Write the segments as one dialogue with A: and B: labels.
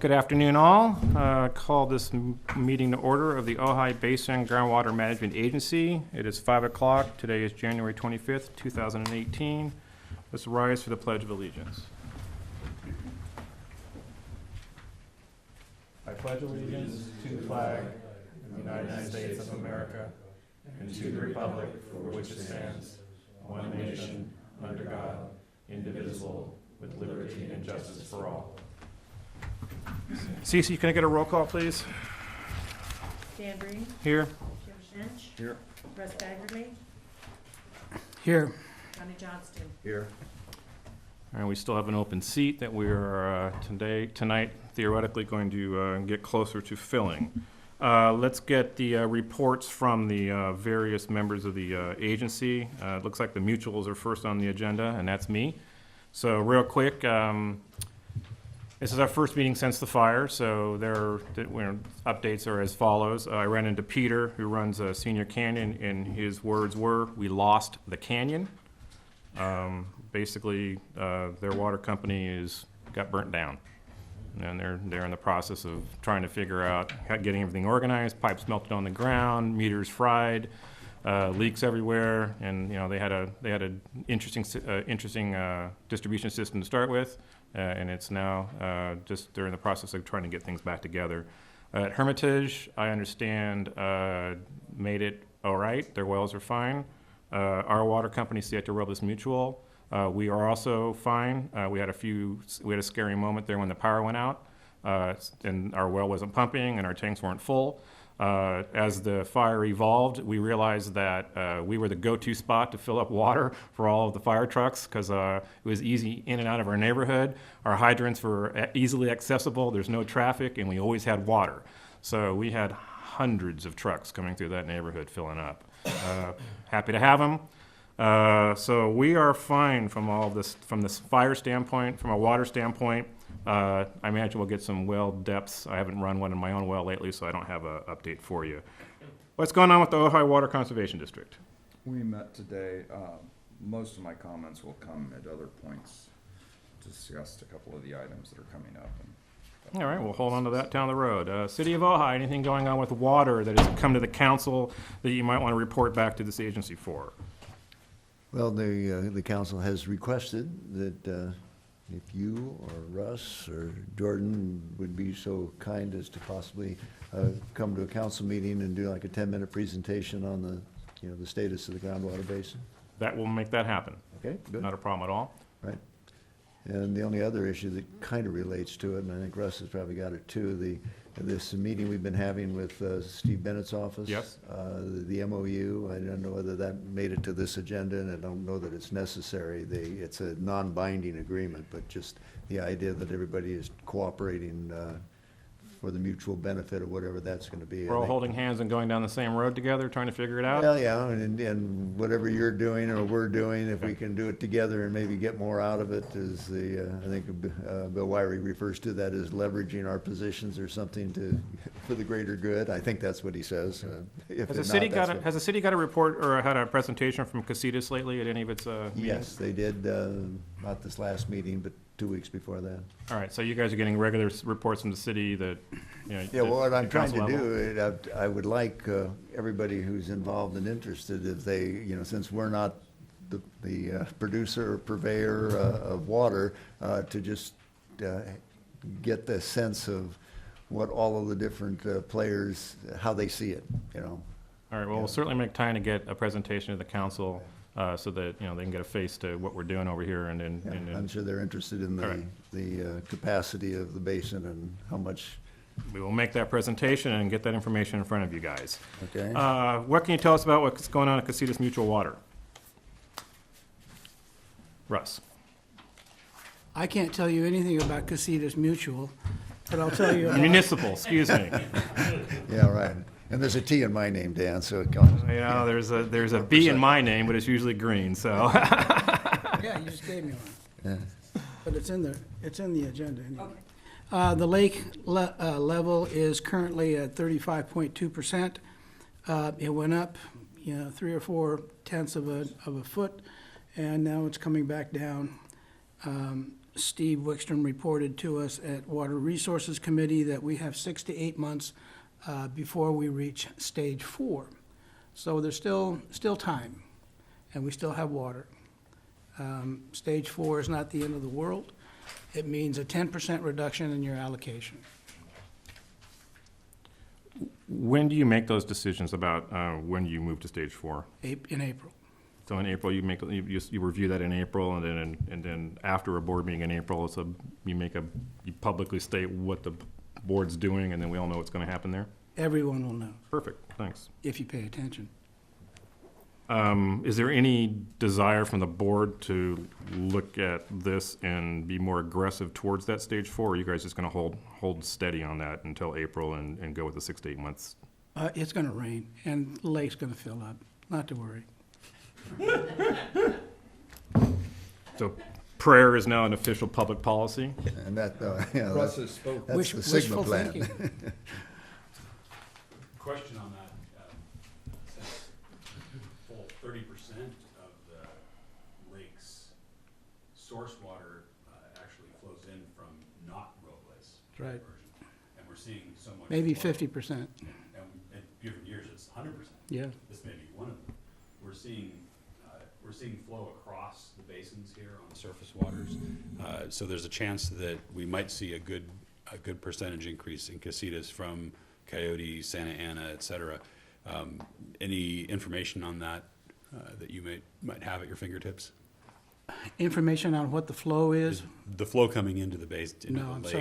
A: Good afternoon, all. Call this meeting to order of the Ojai Basin Groundwater Management Agency. It is 5 o'clock. Today is January 25th, 2018. Let's rise for the Pledge of Allegiance. I pledge allegiance to the flag of the United States of America and to the republic for which it stands, one nation, under God, indivisible, with liberty and justice for all. Cece, can I get a roll call, please?
B: Dan Breen.
A: Here.
B: Jim Schinch.
A: Here.
B: Russ Baggerly.
C: Here.
B: Johnny Johnston.
D: Here.
A: And we still have an open seat that we are tonight theoretically going to get closer to filling. Let's get the reports from the various members of the agency. It looks like the mutuals are first on the agenda, and that's me. So real quick, this is our first meeting since the fire, so updates are as follows. I ran into Peter, who runs Senior Canyon, and his words were, "We lost the canyon." Basically, their water company got burnt down, and they're in the process of trying to figure out getting everything organized. Pipes melted on the ground, meters fried, leaks everywhere, and they had an interesting distribution system to start with. And it's now they're in the process of trying to get things back together. At Hermitage, I understand, made it all right. Their wells are fine. Our water company, Seattle Robles Mutual, we are also fine. We had a scary moment there when the power went out, and our well wasn't pumping and our tanks weren't full. As the fire evolved, we realized that we were the go-to spot to fill up water for all of the fire trucks because it was easy in and out of our neighborhood. Our hydrants were easily accessible. There's no traffic, and we always had water. So we had hundreds of trucks coming through that neighborhood filling up. Happy to have them. So we are fine from all of this, from this fire standpoint, from a water standpoint. I imagine we'll get some well depths. I haven't run one in my own well lately, so I don't have an update for you. What's going on with the Ojai Water Conservation District?
D: We met today. Most of my comments will come at other points. Discussed a couple of the items that are coming up.
A: All right, we'll hold on to that down the road. City of Ojai, anything going on with water that has come to the council that you might want to report back to this agency for?
C: Well, the council has requested that if you or Russ or Jordan would be so kind as to possibly come to a council meeting and do like a 10-minute presentation on the status of the groundwater basin.
A: That will make that happen.
C: Okay, good.
A: Not a problem at all.
C: Right. And the only other issue that kind of relates to it, and I think Russ has probably got it too, this meeting we've been having with Steve Bennett's office.
A: Yes.
C: The MOU, I don't know whether that made it to this agenda, and I don't know that it's necessary. It's a non-binding agreement, but just the idea that everybody is cooperating for the mutual benefit of whatever that's going to be.
A: We're all holding hands and going down the same road together, trying to figure it out?
C: Well, yeah, and whatever you're doing or we're doing, if we can do it together and maybe get more out of it, is I think Bill Wyrie refers to that as leveraging our positions or something for the greater good. I think that's what he says.
A: Has the city got a report or had a presentation from Casitas lately at any of its meetings?
C: Yes, they did, not this last meeting, but 2 weeks before that.
A: All right, so you guys are getting regular reports from the city that,
C: Yeah, well, what I'm trying to
A: council
C: do, I would like everybody who's involved and interested, if they, since we're not the producer or purveyor of water, to just get the sense of what all of the different players, how they see it,
A: All right, well, we'll certainly make time to get a presentation to the council so that, they can get a face to what we're doing over here. And
C: I'm sure they're interested in the capacity of the basin and how much.
A: We will make that presentation and get that information in front of you guys.
C: Okay.
A: What can you tell us about what's going on at Casitas Mutual Water? Russ.
E: I can't tell you anything about Casitas Mutual, but I'll tell you about
A: Municipal, excuse me.
C: Yeah, right. And there's a T in my name, Dan, so it comes.
A: There's a B in my name, but it's usually green, so.
E: Yeah, you just gave me one.
C: Yeah.
E: But it's in the agenda anyway. The lake level is currently at 35.2%. It went up, 3 or 4 tenths of a foot, and now it's coming back down. Steve Wickstrom reported to us at Water Resources Committee that we have 6 to 8 months before we reach stage 4. So there's still time, and we still have water. Stage 4 is not the end of the world. It means a 10% reduction in your allocation.
A: When do you make those decisions about when you move to stage 4?
E: In April.
A: So in April, you review that in April, and then after a board meeting in April, you publicly state what the board's doing, and then we all know what's going to happen there?
E: Everyone will know
A: Perfect, thanks.
E: if you pay attention.
A: Is there any desire from the board to look at this and be more aggressive towards that stage 4? Or are you guys just going to hold steady on that until April and go with the 6 to 8 months?
E: It's going to rain, and the lake's going to fill up, not to worry.
A: So prayer is now an official public policy?
C: And that, yeah,
D: Russ
C: that's,
D: has spoken.
C: that's the Sigma
E: Wishful
C: plan.
E: thinking.
F: Question on that, since full 30% of the lake's source water actually flows in from not roadways.
E: Right.
F: Version, and we're seeing so much.
E: Maybe
F: flow.
E: 50%,
F: And in different years, it's 100%.
E: yeah.
F: This may be one of them. We're seeing flow across the basins here on the surface waters. So there's a chance that we might see a good percentage increase in casitas from Coyote, Santa Ana, et cetera. Any information on that that you might have at your fingertips?
E: Information on what the flow is?
F: The flow coming into the basin, into
E: No,
F: the
E: I'm
F: lake.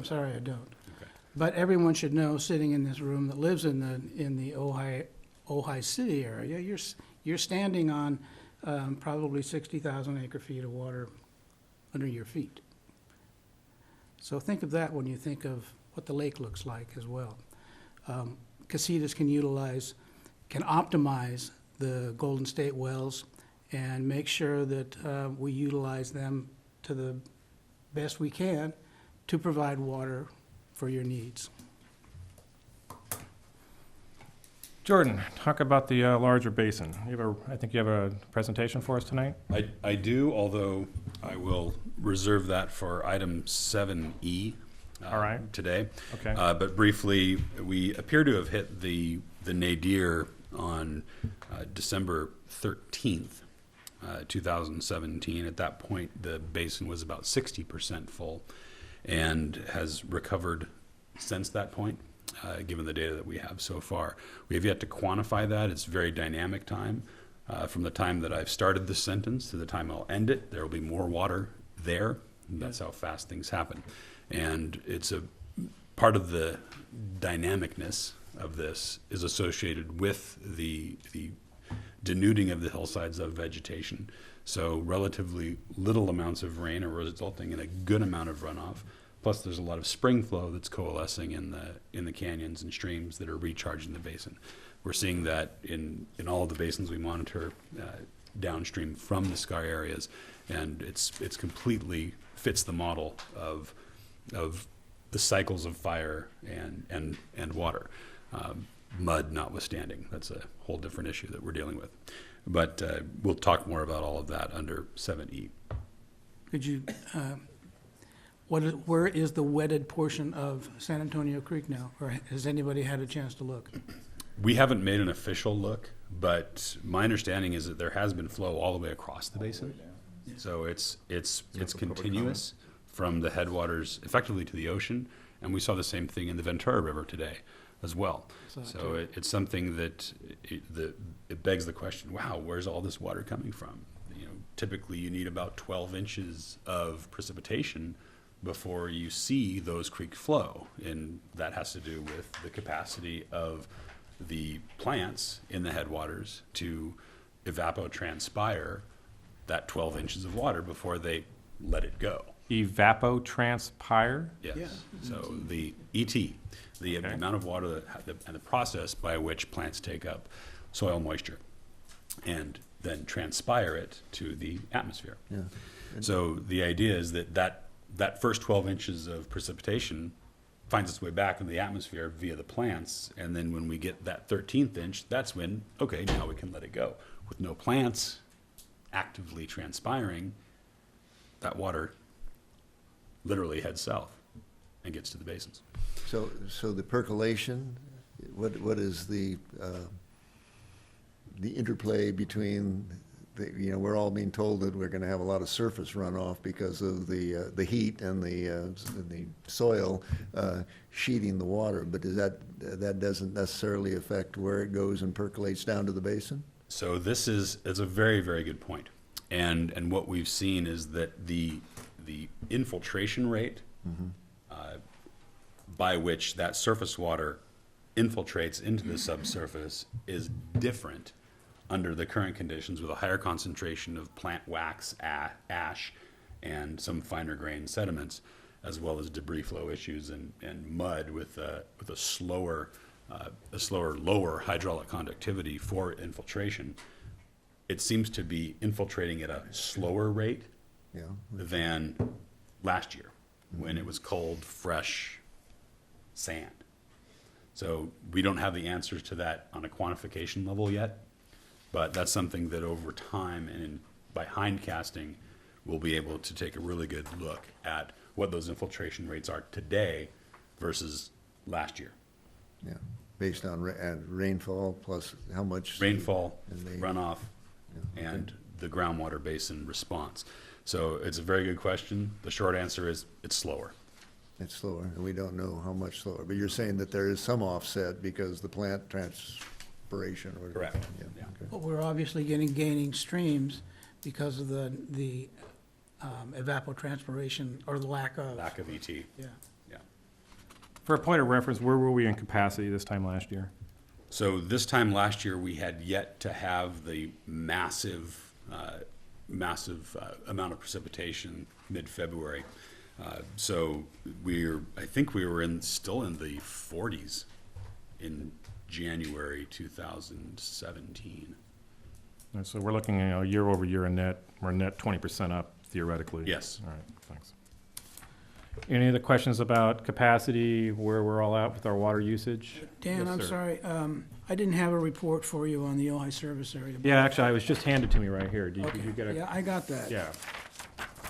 E: sorry, I don't.
F: Okay.
E: But everyone should know, sitting in this room that lives in the Ojai City area, you're standing on probably 60,000 acre feet of water under your feet. So think of that when you think of what the lake looks like as well. Casitas can optimize the Golden State wells and make sure that we utilize them to the best we can to provide water for your needs.
A: Jordan, talk about the larger basin. I think you have a presentation for us tonight?
F: I do, although I will reserve that for item 7E.
A: All right.
F: Today.
A: Okay.
F: But briefly, we appear to have hit the nadir on December 13th, 2017. At that point, the basin was about 60% full and has recovered since that point, given the data that we have so far. We have yet to quantify that. It's very dynamic time. From the time that I've started this sentence to the time I'll end it, there will be more water there. That's how fast things happen. And it's a part of the dynamicness of this is associated with the denuding of the hillsides of vegetation. So relatively little amounts of rain are resulting in a good amount of runoff. Plus, there's a lot of spring flow that's coalescing in the canyons and streams that are recharging the basin. We're seeing that in all of the basins we monitor downstream from the scar areas, and it's completely fits the model of the cycles of fire and water, mud notwithstanding. That's a whole different issue that we're dealing with. But we'll talk more about all of that under 7E.
E: Could you, where is the wetted portion of San Antonio Creek now? Or has anybody had a chance to look?
F: We haven't made an official look, but my understanding is that there has been flow all the way across the basin. So it's continuous from the headwaters effectively to the ocean, and we saw the same thing in the Ventura River today as well. So it's something that it begs the question, wow, where's all this water coming from? You know, typically you need about 12 inches of precipitation before you see those creeks flow, and that has to do with the capacity of the plants in the headwaters to evapotranspire that 12 inches of water before they let it go.
A: Evapotranspire?
F: Yes.
E: Yeah.
F: So the ET, the
A: Okay.
F: amount of water and the process by which plants take up soil moisture and then transpire it to the atmosphere.
C: Yeah.
F: So the idea is that first 12 inches of precipitation finds its way back into the atmosphere via the plants, and then when we get that 13th inch, that's when, okay, now we can let it go. With no plants actively transpiring, that water literally heads south and gets to the basins.
C: So the percolation, what is the interplay between we're all being told that we're gonna have a lot of surface runoff because of the heat and the soil sheeting the water, but that doesn't necessarily affect where it goes and percolates down to the basin?
F: So this is a very, very good point. And what we've seen is that the infiltration rate by which that surface water infiltrates into the subsurface is different under the current conditions, with a higher concentration of plant wax, ash, and some finer grained sediments, as well as debris flow issues and mud with a slower, lower hydraulic conductivity for infiltration. It seems to be infiltrating at a slower rate
C: Yeah.
F: than last year, when it was cold, fresh sand. So we don't have the answers to that on a quantification level yet, but that's something that over time and by hindcasting, we'll be able to take a really good look at what those infiltration rates are today versus last year.
C: Yeah, based on rainfall plus how much.
F: Rainfall,
C: And
F: runoff,
C: Yeah, okay.
F: and the groundwater basin response. So it's a very good question. The short answer is it's slower.
C: It's slower, and we don't know how much slower, but you're saying that there is some offset because the plant transpiration or whatever.
F: Correct. Yeah.
C: Okay.
E: But we're obviously gaining streams because of the evapotranspiration, or the lack of.
F: Lack of ET.
E: Yeah.
F: Yeah.
A: For a point of reference, where were we in capacity this time last year?
F: So this time last year, we had yet to have the massive amount of precipitation mid-February. So I think we were still in the 40s in January 2017.
A: And so we're looking, year over year in net, we're net 20% up theoretically.
F: Yes.
A: All right, thanks. Any other questions about capacity, where we're all at with our water usage?
E: Dan,
A: Yes,
E: I'm
A: sir.
E: sorry, I didn't have a report for you on the Ojai service area.
A: Yeah, actually, I was just handed to me right here. Did
E: Okay,
A: you get
E: yeah, I got that.
A: Yeah.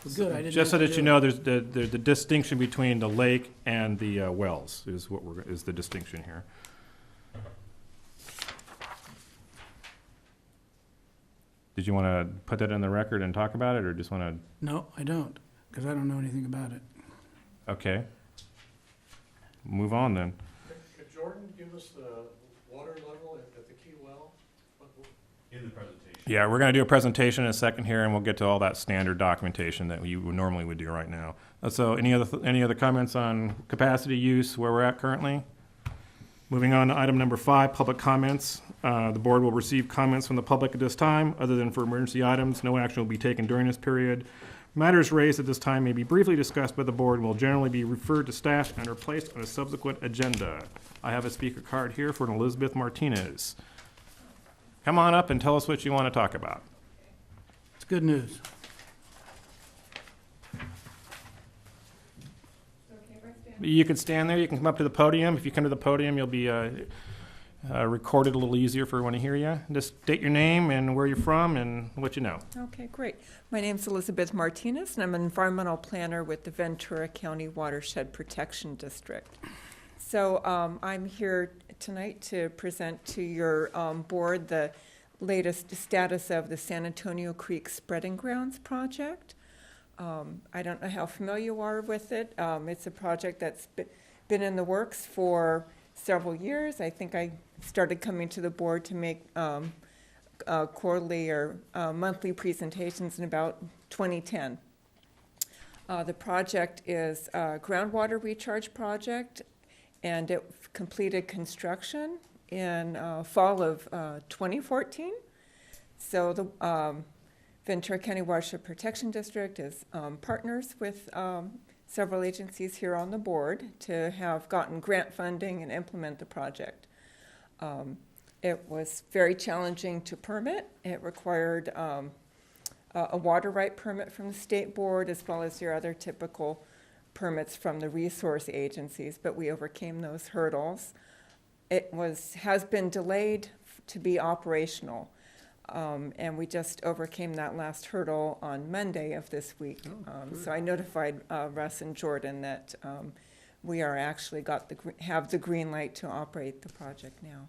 E: Well, good, I didn't
A: Just so
E: have to
A: that you
E: do
A: know,
E: it.
A: there's the distinction between the lake and the wells is the distinction here. Did you want to put that in the record and talk about it, or just want
E: No, I don't, because I don't know anything about it.
A: to, okay. Move on then.
G: Could Jordan give us the water level at the key well?
F: In the presentation.
A: Yeah, we're going to do a presentation in a second here, and we'll get to all that standard documentation that you would normally would do right now. So any other comments on capacity use, where we're at currently? Moving on to item number 5, public comments. The board will receive comments from the public at this time. Other than for emergency items, no action will be taken during this period. Matters raised at this time may be briefly discussed by the board and will generally be referred to staff and are placed on a subsequent agenda. I have a speaker card here for Elizabeth Martinez. Come on up and tell us what you want to talk about.
E: It's good news.
A: You can stand there, you can come up to the podium. If you come to the podium, you'll be recorded a little easier for everyone to hear you. Just state your name and where you're from and what you know.
H: Okay, great. My name's Elizabeth Martinez, and I'm an environmental planner with the Ventura County Watershed Protection District. So I'm here tonight to present to your board the latest status of the San Antonio Creek Spreading Grounds project. I don't know how familiar you are with it. It's a project that's been in the works for several years. I think I started coming to the board to make quarterly or monthly presentations in about 2010. The project is a groundwater recharge project, and it completed construction in fall of 2014. So the Ventura County Watershed Protection District is partners with several agencies here on the board to have gotten grant funding and implement the project. It was very challenging to permit. It required a water right permit from the state board, as well as your other typical permits from the resource agencies, but we overcame those hurdles. It has been delayed to be operational. And we just overcame that last hurdle on Monday of this week. So I notified Russ and Jordan that we are actually have the green light to operate the project now.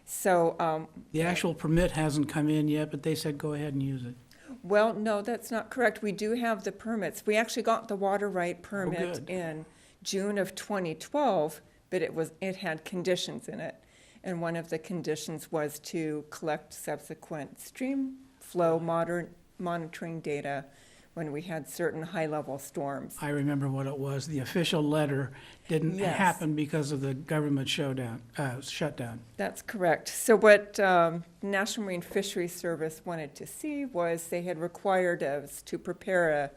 H: So,
E: The actual permit hasn't come in yet, but they said go ahead and use it.
H: well, no, that's not correct. We do have the permits. We actually got the water right permit
E: good.
H: in June of 2012, but it had conditions in it. And one of the conditions was to collect subsequent stream flow monitoring data when we had certain high-level storms.
E: I remember what it was. The official letter didn't
H: Yes.
E: happen because of the government shutdown.
H: That's correct. So what National Marine Fisheries Service wanted to see was they had required us to prepare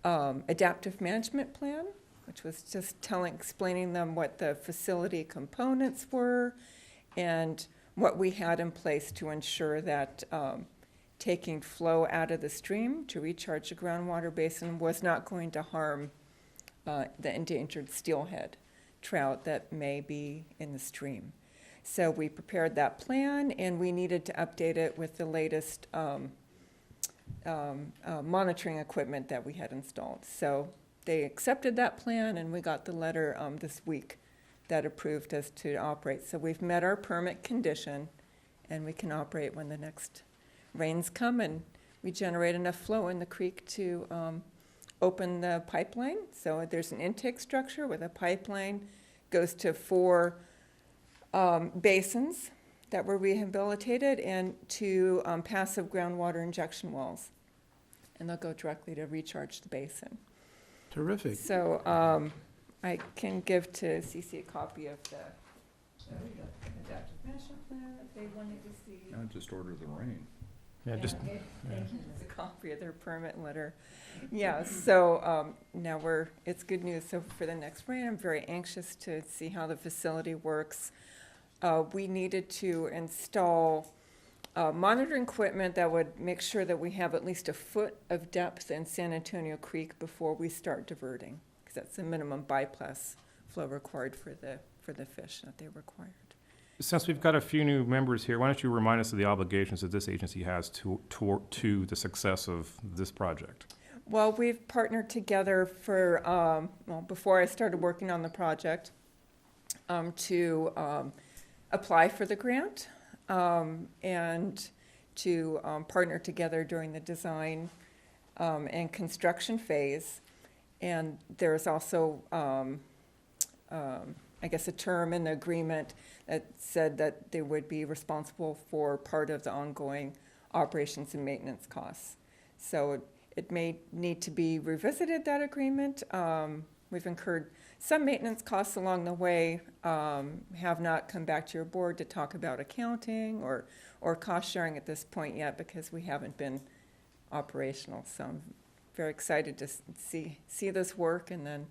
H: a adaptive management plan, which was just explaining them what the facility components were and what we had in place to ensure that taking flow out of the stream to recharge the groundwater basin was not going to harm the endangered steelhead trout that may be in the stream. So we prepared that plan, and we needed to update it with the latest monitoring equipment that we had installed. So they accepted that plan, and we got the letter this week that approved us to operate. So we've met our permit condition, and we can operate when the next rains come, and we generate enough flow in the creek to open the pipeline. So there's an intake structure with a pipeline, goes to 4 basins that were rehabilitated and 2 passive groundwater injection wells. And they'll go directly to recharge the basin.
E: Terrific.
H: So I can give to Cece a copy of the adaptive management plan if they wanted to see.
D: Now just order the rain.
A: Yeah, just,
H: Thank you. There's a copy of their permit letter. Yeah, so now it's good news. So for the next rain, I'm very anxious to see how the facility works. We needed to install monitoring equipment that would make sure that we have at least a foot of depth in San Antonio Creek before we start diverting, because that's the minimum bypass flow required for the fish that they required.
A: since we've got a few new members here, why don't you remind us of the obligations that this agency has to the success of this project?
H: Well, we've partnered together for, before I started working on the project, to apply for the grant and to partner together during the design and construction phase. And there's also, I guess, a term in the agreement that said that they would be responsible for part of the ongoing operations and maintenance costs. So it may need to be revisited, that agreement. We've incurred some maintenance costs along the way, have not come back to your board to talk about accounting or cost sharing at this point yet because we haven't been operational. So I'm very excited to see this work and then,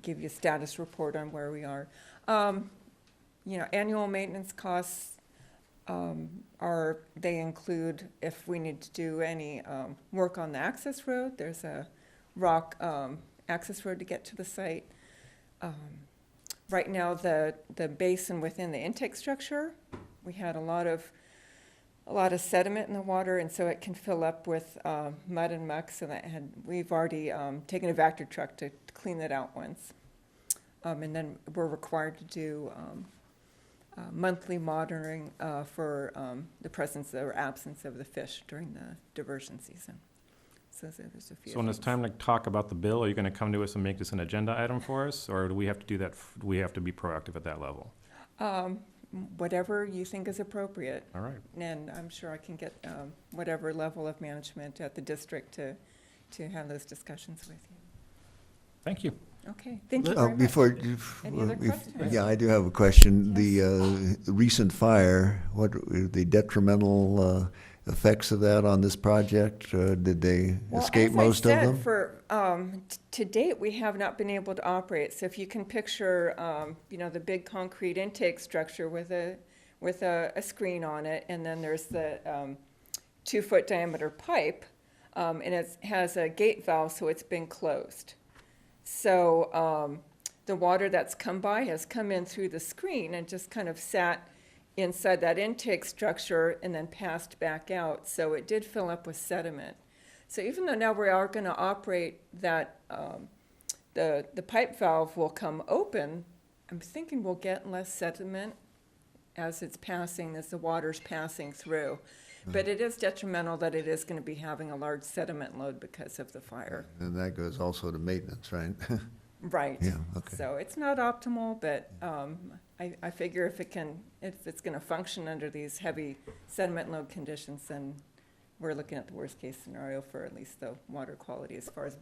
H: give you a status report on where we are. Annual maintenance costs they include if we need to do any work on the access road. There's a rock access road to get to the site. Right now, the basin within the intake structure, we had a lot of sediment in the water, and so it can fill up with mud and muck. So we've already taken a Vector truck to clean that out once, and then we're required to do monthly monitoring for the presence or absence of the fish during the diversion season. So there's a few.
A: So when it's
H: things.
A: time to talk about the bill, are you going to come to us and make this an agenda item for us, or do we have to do that? Do we have to be proactive at that level?
H: Whatever you think is appropriate.
A: All right.
H: And I'm sure I can get whatever level of management at the district to have those discussions with you.
A: Thank you.
H: Okay, thank you very much.
C: Before,
H: Any other questions?
C: yeah, I do have a question. The recent fire, what were the detrimental effects of that on this project? Did they escape most of them?
H: To date, we have not been able to operate. So if you can picture, the big concrete intake structure with a screen on it, and then there's the 2-foot diameter pipe, and it has a gate valve, so it's been closed. So the water that's come by has come in through the screen and just kind of sat inside that intake structure and then passed back out. So it did fill up with sediment. So even though now we are going to operate that, the pipe valve will come open, I'm thinking we'll get less sediment as it's passing, as the water's passing through. But it is detrimental that it is going to be having a large sediment load because of the fire.
C: And that goes also to maintenance, right?
H: Right.
C: Yeah, okay.
H: So it's not optimal, but I figure if it's going to function under these heavy sediment load conditions, then we're looking at the worst case scenario for at least the water quality as far as,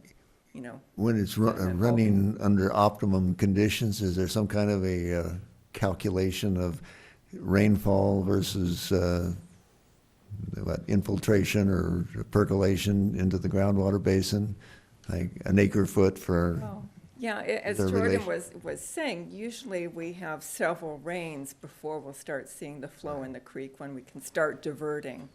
H: you know.
C: When it's running under optimum conditions, is there some kind of a calculation of rainfall versus infiltration or percolation into the groundwater basin? Like an acre foot for,
H: Yeah, as
C: the
H: Jordan
C: relation-
H: was saying, usually we have several rains before we'll start seeing the flow in the creek when we can start diverting.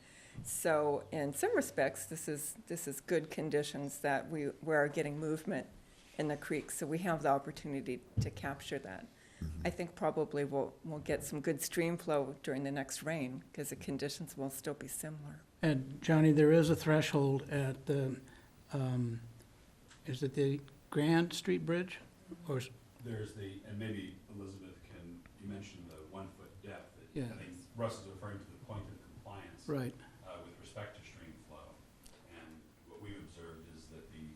H: So in some respects, this is good conditions that we are getting movement in the creek, so we have the opportunity to capture that. I think probably we'll get some good stream flow during the next rain, because the conditions will still be similar.
E: And Johnny, there is a threshold at the, is it the Grand Street Bridge? Or,
F: There's and maybe Elizabeth you mentioned the 1 foot depth.
E: Yeah.
F: I think Russ is referring to the point of compliance.
E: right,
F: With respect to stream flow. And what we've observed is that the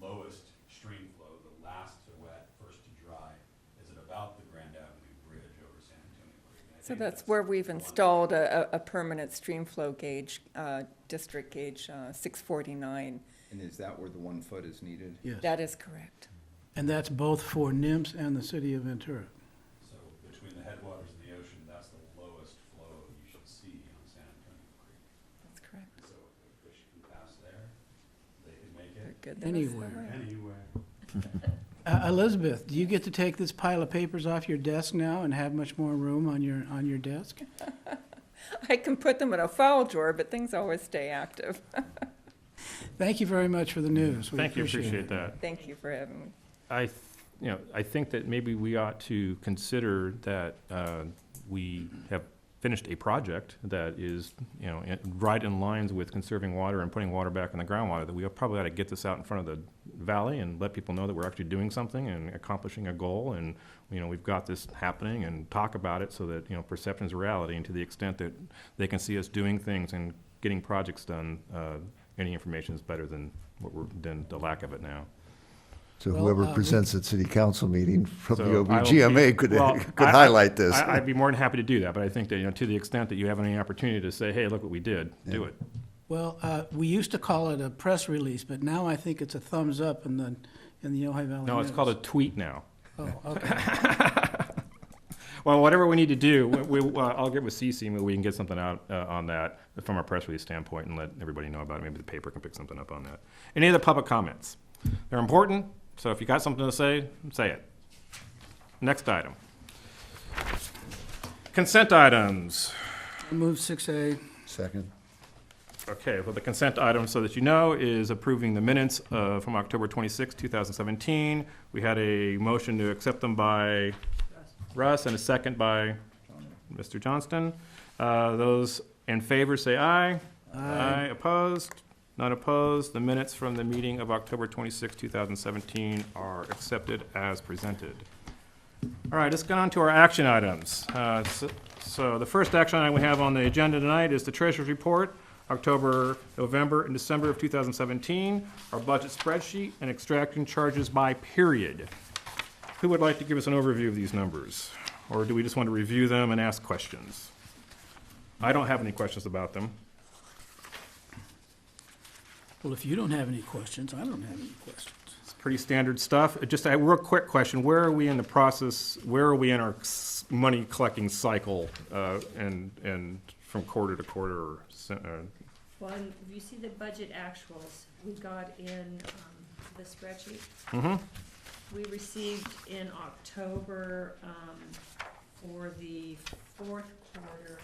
F: lowest stream flow, the last to wet, first to dry, is at about the Grand Avenue Bridge over San Antonio Creek. And I
H: So
F: think
H: that's where we've
F: the one-
H: installed a permanent stream flow gauge, district gauge 649.
D: And is that where the 1 foot is needed?
E: yes.
H: That is correct.
E: And that's both for NIMS and the city of Ventura.
F: So between the headwaters and the ocean, that's the lowest flow you should see on San Antonio Creek.
H: That's correct.
F: So if fish can pass there, they can make
H: Very
F: it
H: good. That is the
E: Anywhere.
H: way.
F: anywhere.
E: Elizabeth, do you get to take this pile of papers off your desk now and have much more room on your desk?
H: I can put them in a file drawer, but things always stay active.
E: Thank you very much for the news. We
A: Thank you,
E: appreciate
A: appreciate
E: it.
A: that.
H: Thank you for having me.
A: I think that maybe we ought to consider that we have finished a project that is, right in lines with conserving water and putting water back in the groundwater, that we probably ought to get this out in front of the valley and let people know that we're actually doing something and accomplishing a goal, and, we've got this happening, and talk about it so that, perception is reality, and to the extent that they can see us doing things and getting projects done, any information is better than than the lack of it now.
C: so
E: Well,
C: whoever
E: we-
C: presents at city council meeting from the
A: So I will
C: OBGMA
A: be-
C: could
A: well,
C: highlight this.
A: I'd be more than happy to do that, but I think that, to the extent that you have any opportunity to say, hey, look what we did, do it.
E: Well, we used to call it a press release, but now I think it's a thumbs up in the Ojai Valley
A: No, it's
E: News.
A: called a tweet now.
E: Oh, okay.
A: Well, whatever we need to do, I'll get with Cece, and we can get something out on that from a press release standpoint and let everybody know about it. Maybe the paper can pick something up on that. Any other public comments? They're important, so if you got something to say it. Next item. Consent items.
E: I move 6A.
C: Second.
A: Okay, well, the consent item, so that you know, is approving the minutes from October 26, 2017. We had a motion to accept them by Russ and a second by Mr. Johnston. Those in favor say aye. Aye. Opposed? None opposed. The minutes from the meeting of October 26, 2017 are accepted as presented. All right, let's get on to our action items. So the first action item we have on the agenda tonight is the Treasurer's Report, October, November, and December of 2017, our budget spreadsheet, and extracting charges by period. Who would like to give us an overview of these numbers? Or do we just want to review them and ask questions? I don't have any questions about them.
E: Well, if you don't have any questions, I don't have any questions.
A: It's pretty standard stuff. Just a real quick question, where are we in the process, where are we in our money collecting cycle, and from quarter to quarter, or
B: Well, if you see the budget actuals, we got in the spreadsheet.
A: Mm-hmm.
B: We received in October for the fourth quarter,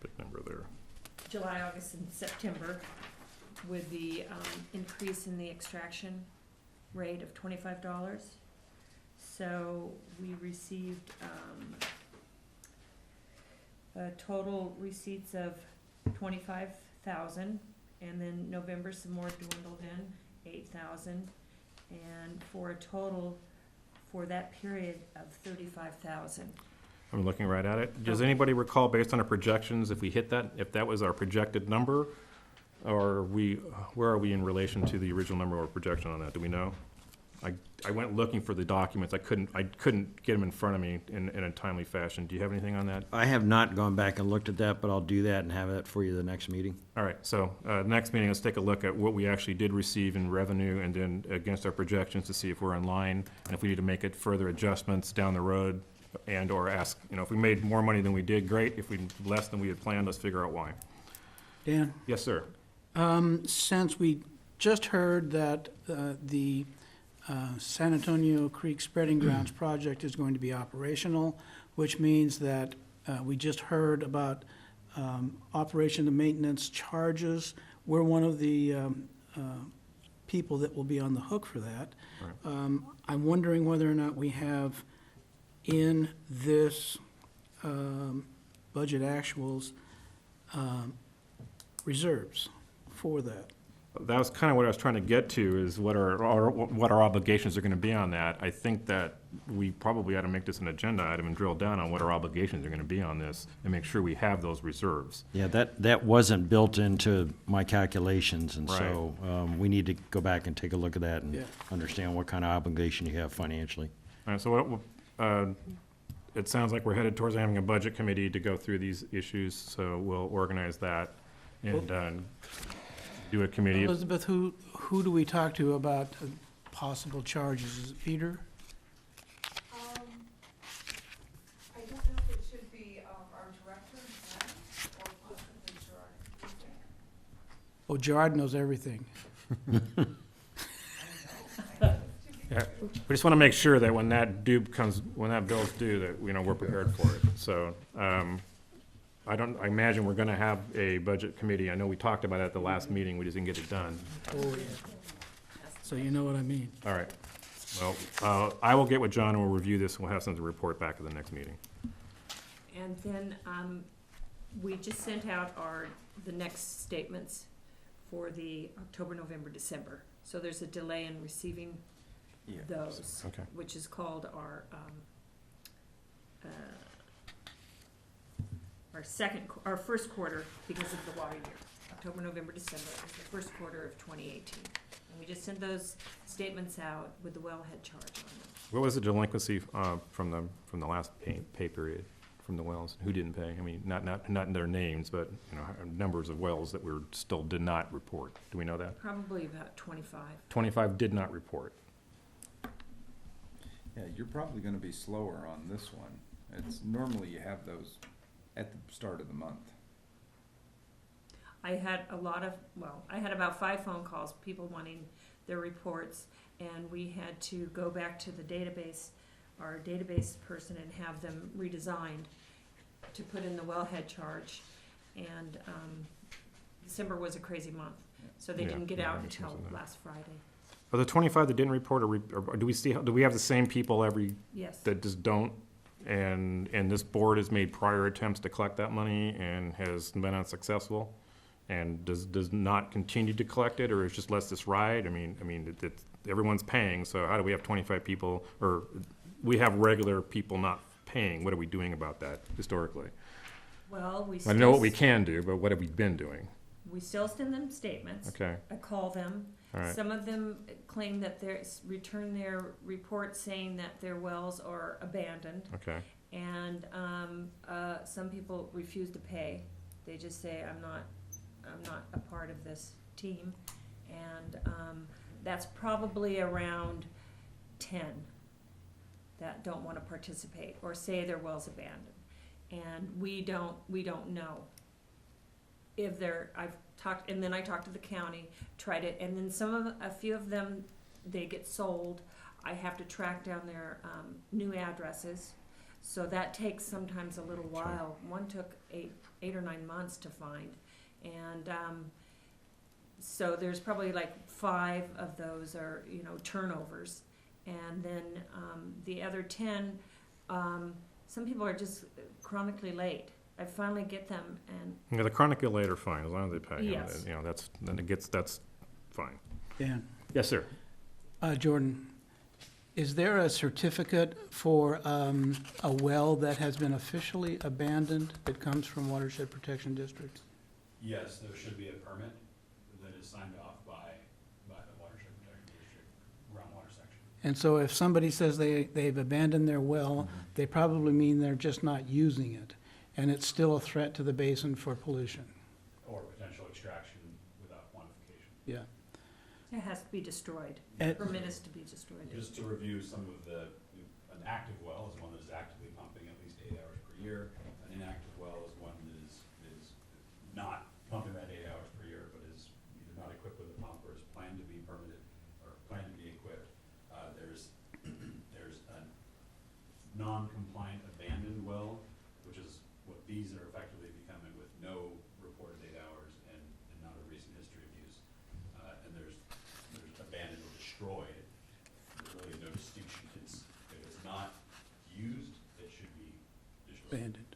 A: Big number there.
B: July, August, and September, with the increase in the extraction rate of $25. So we received, total receipts of 25,000, and then November some more dwindled in, 8,000, and for a total for that period of 35,000.
A: I'm looking right at it. Does anybody recall, based on our projections, if we hit that, if that was our projected number? Or where are we in relation to the original number or projection on that? Do we know? I went looking for the documents. I couldn't get them in front of me in a timely fashion. Do you have anything on that?
I: I have not gone back and looked at that, but I'll do that and have that for you the next meeting.
A: All right, so, next meeting, let's take a look at what we actually did receive in revenue and then against our projections to see if we're in line and if we need to make it further adjustments down the road and or ask, if we made more money than we did, great. If we less than we had planned, let's figure out why.
E: Dan,
A: Yes, sir.
E: since we just heard that the San Antonio Creek Spreading Grounds project is going to be operational, which means that we just heard about operation and maintenance charges. We're one of the people that will be on the hook for that.
A: Right.
E: I'm wondering whether or not we have in this budget actuals reserves for that.
A: That was kind of what I was trying to get to, is what our obligations are going to be on that. I think that we probably ought to make this an agenda item and drill down on what our obligations are going to be on this and make sure we have those reserves.
I: Yeah, that wasn't built into my calculations, and so we need to go back and take a look at that and
E: Yeah.
I: understand what kind of obligation you have financially.
A: All right, so it sounds like we're headed towards having a budget committee to go through these issues, so we'll organize that and do a committee.
E: Elizabeth, who do we talk to about possible charges? Is it Peter?
H: I don't know if it should be our director, or possibly Gerard.
E: Oh, Gerard knows everything.
A: Yeah, we just want to make sure that when that bill's due, that, we're prepared for it. So, I imagine we're gonna have a budget committee. I know we talked about it at the last meeting, we just didn't get it done.
E: Oh, yeah. So you know what I mean.
A: All right. Well, I will get with John and we'll review this and we'll have something to report back at the next meeting.
B: And then, we just sent out the next statements for the October, November, December. So there's a delay in receiving those,
A: Okay.
B: which is called our first quarter because of the water year. October, November, December is the first quarter of 2018. And we just sent those statements out with the wellhead charge on them.
A: What was the delinquency from the last pay period from the wells? Who didn't pay? I mean, not in their names, but numbers of wells that still did not report. Do we know that?
B: Probably about 25.
A: 25 did not report.
D: Yeah, you're probably gonna be slower on this one. It's normally you have those at the start of the month.
B: I had about 5 phone calls, people wanting their reports, and we had to go back to the database, our database person, and have them redesigned to put in the wellhead charge. And December was a crazy month, so they
A: Yeah,
B: didn't get
A: yeah,
B: out
A: that makes sense
B: until
A: of that.
B: last Friday.
A: Are the 25 that didn't report, or do we have the same people
B: Yes.
A: that just don't? And this board has made prior attempts to collect that money and has been unsuccessful? And does not continue to collect it, or is just lets this ride? I mean, everyone's paying, so how do we have 25 people, or we have regular people not paying? What are we doing about that historically?
B: Well,
A: I know what we can do, but what have we been doing?
B: We still send them statements.
A: Okay,
B: I call them.
A: all right.
B: Some of them claim that return their report saying that their wells are abandoned.
A: Okay,
B: And some people refuse to pay. They just say, I'm not a part of this team. And that's probably around 10 that don't want to participate or say their well's abandoned. And we don't know if and then I talked to the county, and then a few of them, they get sold. I have to track down their new addresses. So that takes sometimes a little while. One took eight or 9 months to find. And so there's probably like 5 of those are, turnovers. And then, the other 10, some people are just chronically late. I finally get them, and
A: Yeah, the chronically late are fine, as long as they pay.
B: Yes.
A: You know, that's fine.
E: Dan?
A: Yes, sir.
E: Jordan, is there a certificate for a well that has been officially abandoned that comes from Watershed Protection District?
F: Yes, there should be a permit that is signed off by the Watershed Protection District groundwater section.
E: And so if somebody says they've abandoned their well, they probably mean they're just not using it, and it's still a threat to the basin for pollution.
F: Or potential extraction without quantification.
E: Yeah.
B: it has to be destroyed.
E: And-
B: Permit is to be destroyed.
F: Just to review some of an active well is one that is actively pumping at least 8 hours per year. An inactive well is one that is not pumping that 8 hours per year, but is either not equipped with a pump or is planned to be permitted or planned to be equipped. There's a non-compliant abandoned well, which is what these are effectively becoming, with no reported 8 hours and not a recent history of use. And there's abandoned or destroyed. There's really no distinction. If it's not used, it should be destroyed.
E: Abandoned.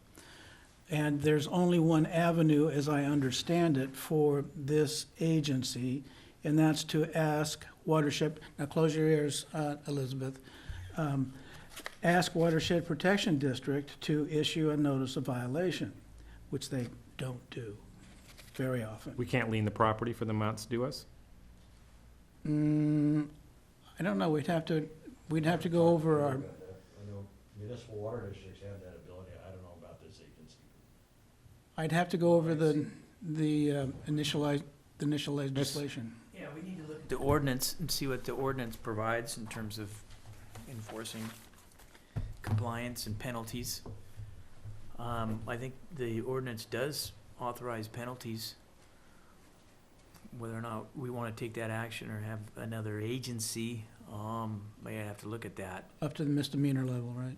E: And there's only one avenue, as I understand it, for this agency, and that's to ask Watershed, now close your ears, Elizabeth, ask Watershed Protection District to issue a notice of violation, which they don't do very often.
A: We can't lien the property for the amounts due us?
E: I don't know, we'd have to go over our,
I: I know municipal water districts have that ability. I don't know about this agency.
E: I'd have to go over the initial legislation.
J: Yeah, we need to look at the ordinance and see what the ordinance provides in terms of enforcing compliance and penalties. I think the ordinance does authorize penalties. Whether or not we want to take that action or have another agency, may have to look at that.
E: Up to the misdemeanor level, right?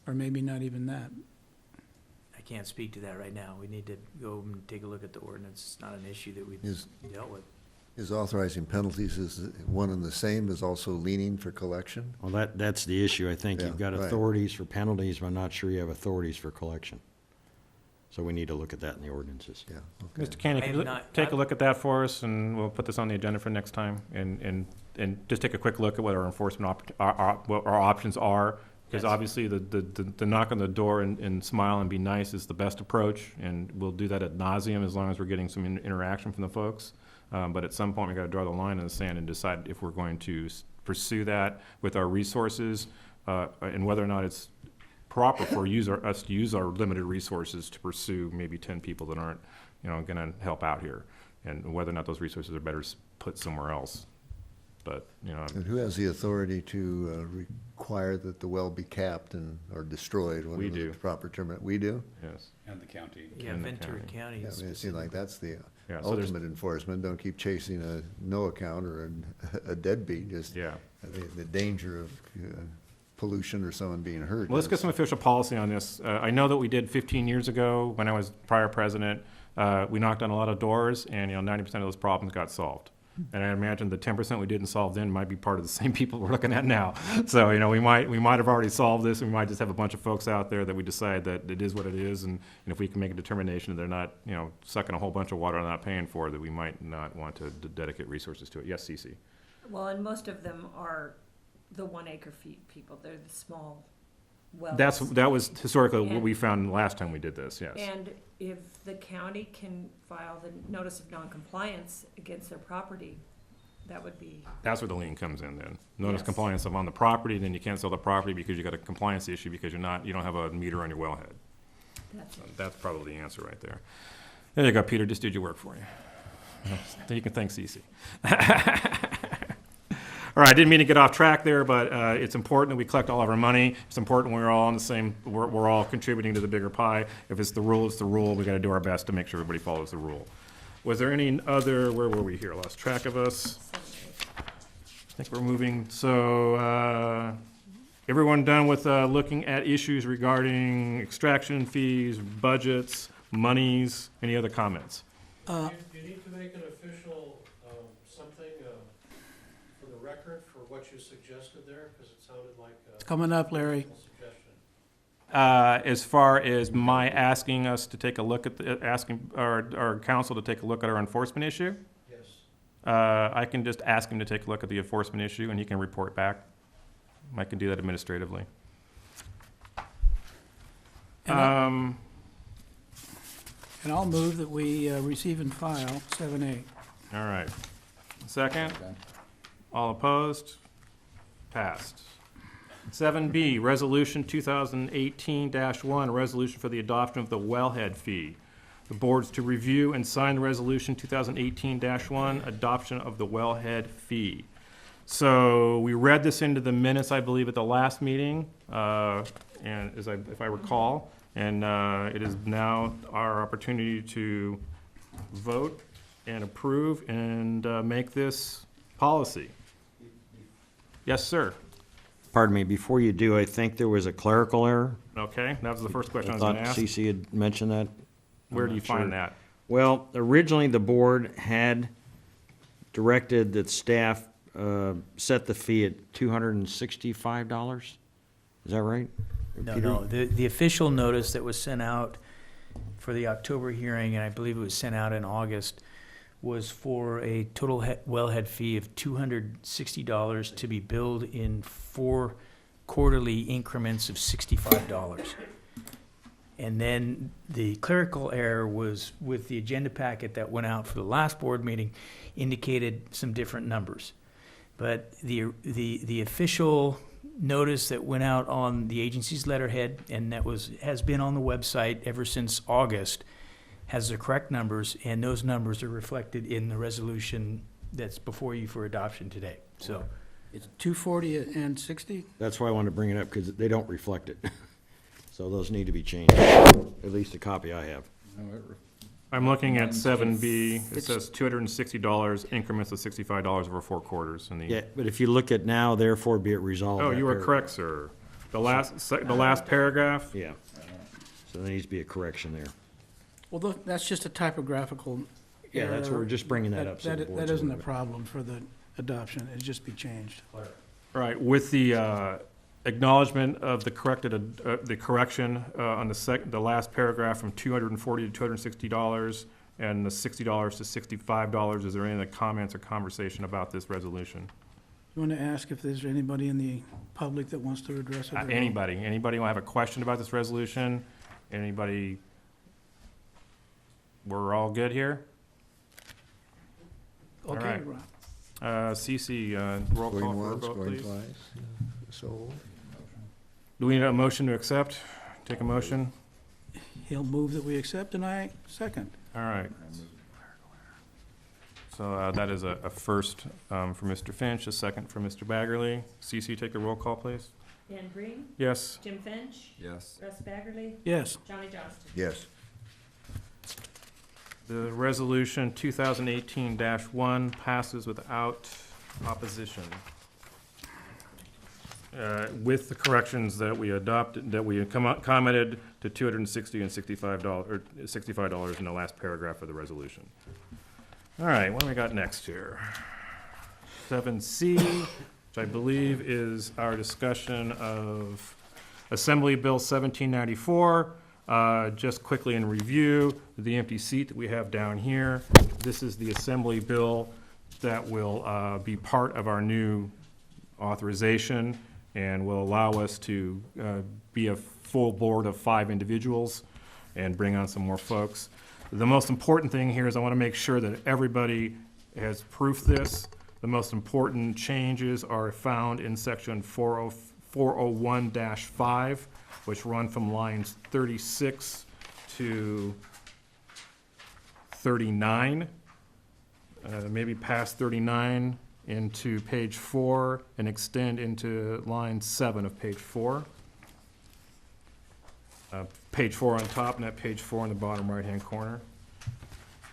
E: Or maybe not even that.
J: I can't speak to that right now. We need to go and take a look at the ordinance. It's not an issue that we've
C: Is,
J: dealt with.
C: is authorizing penalties is one and the same as also leaning for collection?
I: Well, that's the issue. I think
C: Yeah,
I: you've got
C: right.
I: authorities for penalties, but I'm not sure you have authorities for collection. So we need to look at that in the ordinances.
C: Yeah, okay.
A: Mr. Canny,
J: I
A: can
J: have
A: you
J: not-
A: take a look at that for us, and we'll put this on the agenda for next time, and just take a quick look at what our enforcement, what our options are, because
J: Yes.
A: obviously the knock on the door and smile and be nice is the best approach, and we'll do that ad nauseum as long as we're getting some interaction from the folks. But at some point, we gotta draw the line in the sand and decide if we're going to pursue that with our resources, and whether or not it's proper for us to use our limited resources to pursue maybe 10 people that aren't, gonna help out here, and whether or not those resources are better put somewhere else. But,
C: And who has the authority to require that the well be capped or destroyed?
A: We
C: whatever
A: do.
C: the proper term, we do?
A: yes,
F: And the county.
J: Yeah,
A: In the
J: Ventura
A: county.
J: County
C: Yeah, I
J: is
C: mean, it seems like that's the
A: yeah, so there's,
C: ultimate enforcement. Don't keep chasing a no account or a deadbeat, just
A: yeah.
C: the danger of pollution or someone being hurt.
A: Well, let's get
C: is-
A: some official policy on this. I know that we did 15 years ago, when I was prior president, we knocked on a lot of doors, and, 90% of those problems got solved. And I imagine the 10% we didn't solve then might be part of the same people we're looking at now. So, we might have already solved this, and we might just have a bunch of folks out there that we decide that it is what it is, and if we can make a determination that they're not, sucking a whole bunch of water and not paying for it, that we might not want to dedicate resources to it. Yes, Cece?
B: Well, and most of them are the 1 acre feet people. They're the small wells.
A: That was historically what
B: And-
A: we found last time we did this, yes.
B: And if the county can file the notice of noncompliance against their property, that would be,
A: That's where the lien comes in then. Notice
B: Yes.
A: compliance on the property, then you can't sell the property because you got a compliance issue because you don't have a meter on your wellhead.
B: that's it.
A: That's probably the answer right there. There you go, Peter, just did your work for you. Then you can thank Cece. All right, I didn't mean to get off track there, but it's important that we collect all of our money. It's important we're all on the same, we're all contributing to the bigger pie. If it's the rule, it's the rule. We gotta do our best to make sure everybody follows the rule. Was there any other, where were we here? Lost track of us. I think we're moving, so, everyone done with looking at issues regarding extraction fees, budgets, monies? Any other comments?
G: You need to make an official, something, for the record for what what you suggested there? Because it sounded like a
E: It's coming up, Larry.
G: suggestion.
A: As far as my asking us to take a look at, asking our council to take a look at our enforcement issue,
G: Yes.
A: I can just ask him to take a look at the enforcement issue and he can report back. I can do that administratively.
E: And I'll move that we receive and file 7A.
A: All right. Second?
D: Okay.
A: All opposed? Passed. 7B, Resolution 2018-1, a resolution for the adoption of the wellhead fee. The board's to review and sign the Resolution 2018-1, adoption of the wellhead fee. So we read this into the minutes, I believe, at the last meeting, and if I recall, and it is now our opportunity to vote and approve and make this policy. Yes, sir.
I: Pardon me, before you do, I think there was a clerical error.
A: Okay, that was the first question I
I: I
A: was
I: thought
A: gonna ask.
I: CC had mentioned that.
A: Where
I: I'm
A: do you
I: not sure.
A: find that?
I: Well, originally, the board had directed that staff set the fee at $265. Is that right?
J: No,
I: Peter?
J: no, the official notice that was sent out for the October hearing, and I believe it was sent out in August, was for a total wellhead fee of $260 to be billed in 4 quarterly increments of $65. And then the clerical error was with the agenda packet that went out for the last board meeting indicated some different numbers. But the official notice that went out on the agency's letterhead, and that has been on the website ever since August, has the correct numbers, and those numbers are reflected in the resolution that's before you for adoption today. So,
E: It's 240 and 60?
I: That's why I wanted to bring it up, because they don't reflect it. So those need to be changed, at least a copy I have.
D: No,
A: I'm looking at
D: Mine's-
A: 7B. It
E: It's-
A: says $260, increments of $65 over 4 quarters in the.
I: Yeah, but if you look at now, therefore be it resolved.
A: Oh,
I: that
A: you are
I: paragraph.
A: correct, sir. The last paragraph?
I: Yeah. So there needs to be a correction there.
E: Well, that's just a typographical
I: Yeah, that's what we're just bringing that up. so the
E: That
I: board's
E: isn't a
I: aware of it.
E: problem for the adoption, it'd just be changed.
A: Right, with the acknowledgement of the the correction on the last paragraph from $240 to $260 and the $60 to $65. Is there any other comments or conversation about this resolution?
E: You want to ask if there's anybody in the public that wants to address it?
A: Anybody want to have a question about this resolution? Anybody? We're all good here? All
E: Okay,
A: right.
E: Rob.
A: CC, roll call
C: Going
A: for a
C: once,
A: vote,
C: going
A: please.
C: twice, so.
A: Do we need a motion to accept? Take a motion?
E: He'll move that we accept, and I second.
A: All right. So that is a first for Mr. Finch, a second for Mr. Baggerly. CC, take a roll call, please.
B: Dan Green,
A: Yes.
B: Jim Finch,
D: Yes.
B: Russ Baggerly,
E: Yes.
B: Johnny Johnston.
C: Yes.
A: The resolution 2018-1 passes without opposition. With the corrections that we adopted, that we commented to $260 and $65, or $65 in the last paragraph of the resolution. All right, what do we got next here? 7C, which I believe is our discussion of Assembly Bill 1794. Just quickly in review, the empty seat that we have down here, this is the Assembly Bill that will be part of our new authorization and will allow us to be a full board of 5 individuals and bring on some more folks. The most important thing here is I want to make sure that everybody has proofed this. The most important changes are found in section 401-5, which run from lines 36 to 39, maybe past 39 into page 4 and extend into line 7 of page 4. Page 4 on top and that page 4 in the bottom right-hand corner.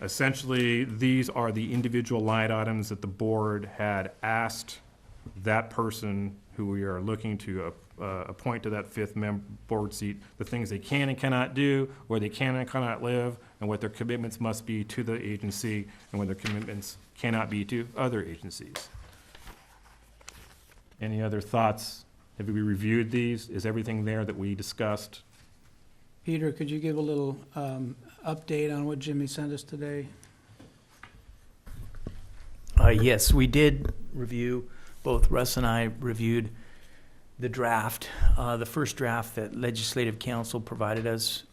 A: Essentially, these are the individual line items that the board had asked that person who we are looking to appoint to that 5th board seat, the things they can and cannot do, where they can and cannot live, and what their commitments must be to the agency, and what their commitments cannot be to other agencies. Any other thoughts? Have we reviewed these? Is everything there that we discussed?
E: Peter, could you give a little update on what Jimmy sent us today?
J: Yes, we did review, both Russ and I reviewed the draft. The first draft that Legislative Council provided us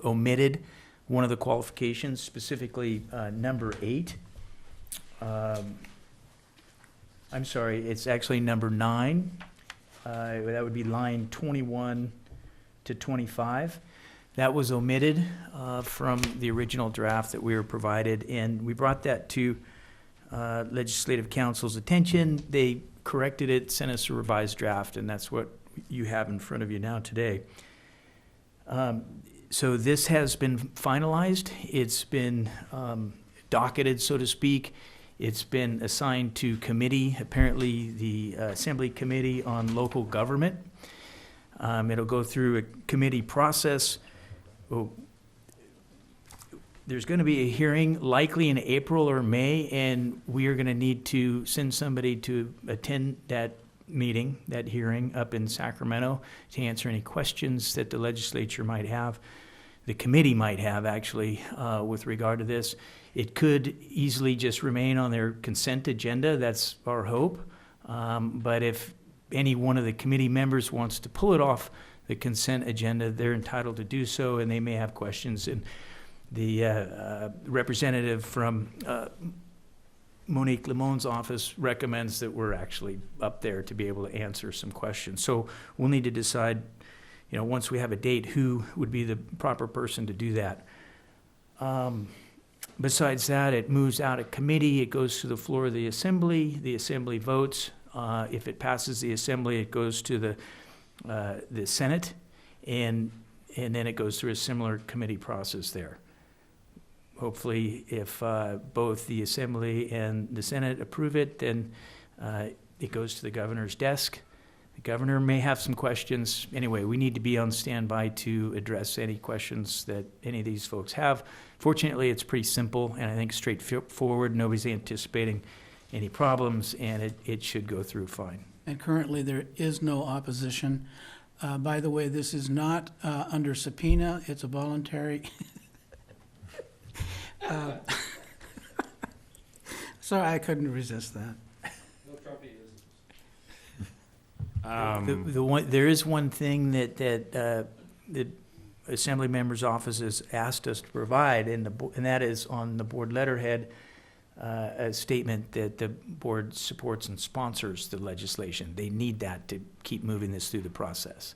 J: omitted one of the qualifications, specifically number 8. I'm sorry, it's actually number 9. That would be line 21 to 25. That was omitted from the original draft that we were provided, and we brought that to Legislative Council's attention. They corrected it, sent us a revised draft, and that's what you have in front of you now today. So this has been finalized. It's been docketed, so to speak. It's been assigned to committee, apparently the Assembly Committee on Local Government. It'll go through a committee process. There's going to be a hearing likely in April or May, and we are going to need to send somebody to attend that meeting, that hearing up in Sacramento, to answer any questions that the legislature might have, the committee might have actually, with regard to this. It could easily just remain on their consent agenda. That's our hope. But if any one of the committee members wants to pull it off the consent agenda, they're entitled to do so, and they may have questions. And the representative from Monique Lemone's office recommends that we're actually up there to be able to answer some questions. So we'll need to decide, once we have a date, who would be the proper person to do that. Besides that, it moves out of committee, it goes to the floor of the Assembly votes. If it passes the Assembly, it goes to the Senate, and then it goes through a similar committee process there. Hopefully, if both the Assembly and the Senate approve it, then it goes to the governor's desk. The governor may have some questions. Anyway, we need to be on standby to address any questions that any of these folks have. Fortunately, it's pretty simple and I think straightforward. Nobody's anticipating any problems, and it should go through fine.
E: And currently, there is no opposition. By the way, this is not under subpoena. It's a voluntary. Sorry, I couldn't resist that.
J: There is one thing that the Assembly member's office has asked us to provide, and that is on the board letterhead, a statement that the board supports and sponsors the legislation. They need that to keep moving this through the process.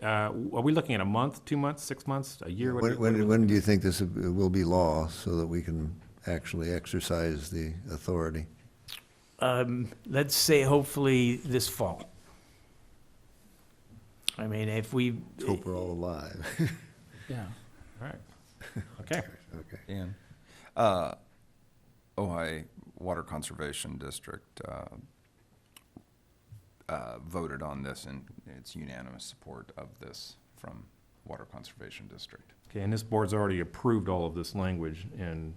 A: Are we looking at a month, 2 months, 6 months, a year?
C: When do you think this will be law so that we can actually exercise the authority?
J: Let's say hopefully this fall. I mean, if we...
C: Let's hope we're all alive.
E: Yeah.
A: All right. Okay.
C: Okay.
D: Dan, Ojai Water Conservation District voted on this, and it's unanimous support of this from Water Conservation District.
A: Okay, and this board's already approved all of this language, and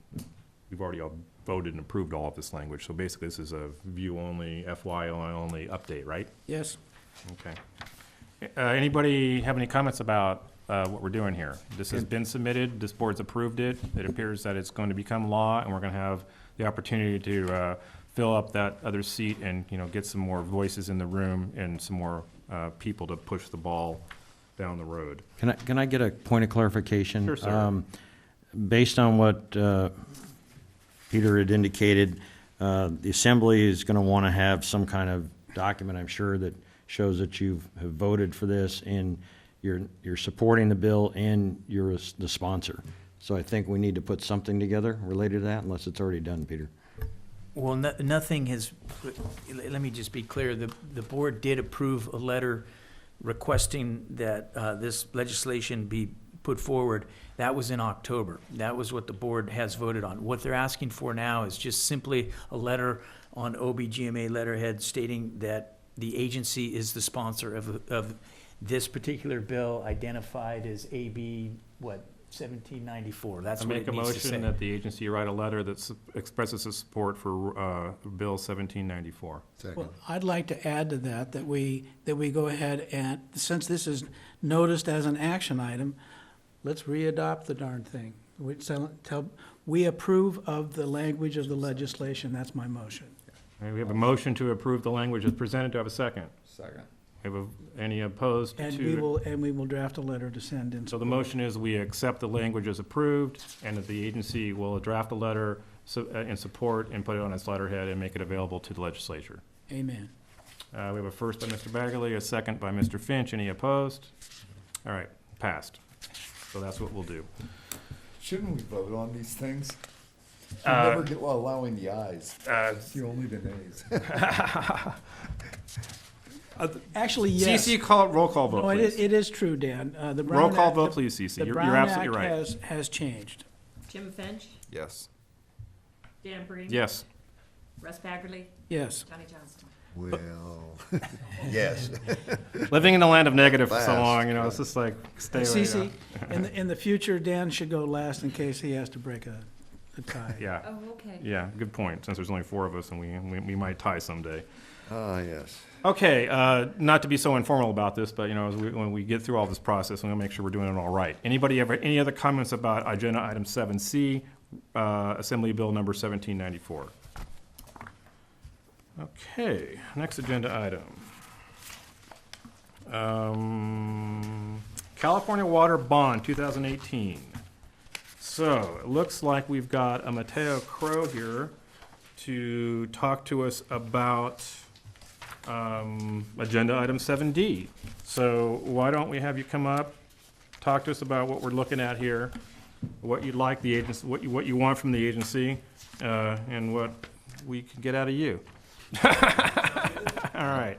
A: we've already all voted and approved all of this language. So basically, this is a view-only, FYI only update, right?
E: Yes.
A: Okay. Anybody have any comments about what we're doing here? This has been submitted, this board's approved it, it appears that it's going to become law, and we're going to have the opportunity to fill up that other seat and, get some more voices in the room and some more people to push the ball down the road.
I: Can I get a point of clarification?
A: Sure, sir.
I: Based on what Peter had indicated, the Assembly is going to want to have some kind of document, I'm sure, that shows that you have voted for this and you're supporting the bill and you're the sponsor. So I think we need to put something together related to that, unless it's already done, Peter.
J: Well, nothing has, let me just be clear, the board did approve a letter requesting that this legislation be put forward. That was in October. That was what the board has voted on. What they're asking for now is just simply a letter on OBGMA letterhead stating that the agency is the sponsor of this particular bill, identified as AB, 1794. That's
A: I
J: what
A: make
J: it
A: a
J: needs to
A: motion
J: say.
A: that the agency write a letter that expresses its support for Bill 1794.
E: Well, I'd like to add to that, that we go ahead and, since this is noticed as an action item, let's re-adopt the darn thing. We approve of the language of the legislation. That's my motion.
A: Okay, we have a motion to approve the language as presented. Do I have a second?
D: Second.
A: We have any opposed
E: And
A: to?
E: we will draft a letter to send in.
A: So the motion is we accept the language as approved, and that the agency will draft a letter in support and put it on its letterhead and make it available to the legislature.
E: Amen.
A: We have a first by Mr. Bagley, a second by Mr. Finch. Any opposed? All right, passed. So that's what we'll do.
D: Shouldn't we vote on these things? We
A: Uh,
D: never get allowing the ayes. It's only the nays.
E: Actually, yes.
A: CC, roll call vote,
E: No,
A: please.
E: it is true, Dan. The Brown
A: Roll call
E: Act-
A: vote, please, CC.
E: The
A: You're
E: Brown
A: absolutely
E: Act
A: right.
E: has changed.
B: Jim Finch,
D: Yes.
B: Dan Breen.
A: Yes.
B: Russ Baggerly,
E: Yes.
B: Johnny Johnston.
C: Well, yes.
A: Living in the land of negative for so
C: Fast.
A: long, it's just like, stay away.
E: Cece, in the future, Dan should go last in case he has to break a tie.
A: Yeah,
B: Oh, okay.
A: yeah, good point, since there's only 4 of us and we might tie someday.
C: Ah, yes.
A: Okay, not to be so informal about this, but, when we get through all this process, we're gonna make sure we're doing it all right. Anybody have any other comments about agenda item 7C, Assembly Bill number 1794? Okay, next agenda item. California Water Bond 2018. So, it looks like we've got a Mateo Crow here to talk to us about agenda item 7D. So why don't we have you come up, talk to us about what we're looking at here, what you'd like the agency, what you want from the agency, and what we can get out of you. All right.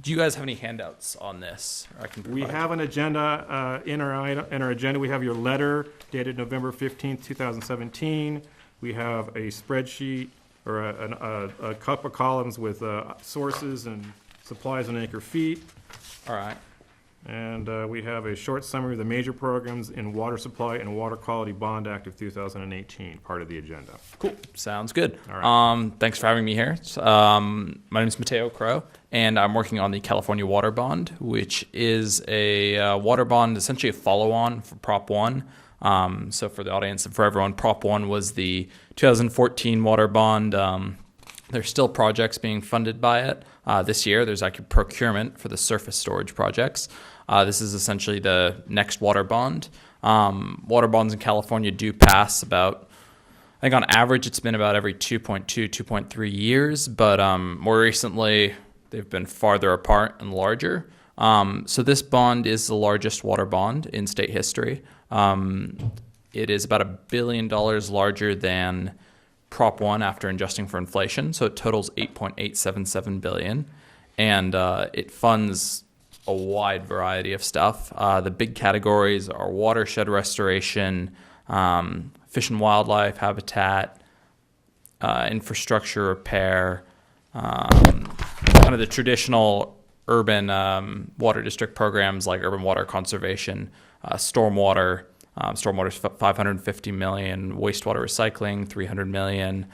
K: Do you guys have any handouts on this? Or I can
A: We
K: provide?
A: have an agenda, in our agenda, we have your letter dated November 15th, 2017. We have a spreadsheet, or a couple of columns with sources and supplies in acre feet.
K: All right.
A: And we have a short summary of the major programs in Water Supply and Water Quality Bond Act of 2018, part of the agenda.
K: Cool. Sounds good.
A: All right.
K: Thanks for having me here. My name is Mateo Crow, and I'm working on the California Water Bond, which is a water bond, essentially a follow-on for Prop 1. So for the audience and for everyone, Prop 1 was the 2014 water bond. There's still projects being funded by it. This year, there's actually procurement for the surface storage projects. This is essentially the next water bond. Water bonds in California do pass about, I think on average, it's been about every 2.2, 2.3 years, but more recently, they've been farther apart and larger. So this bond is the largest water bond in state history. It is about $1 billion larger than Prop 1 after adjusting for inflation, so it totals $8.877 billion, and it funds a wide variety of stuff. The big categories are watershed restoration, fish and wildlife habitat, infrastructure repair, kind of the traditional urban water district programs like urban water conservation, stormwater. Stormwater is $550 million, wastewater recycling $300 million,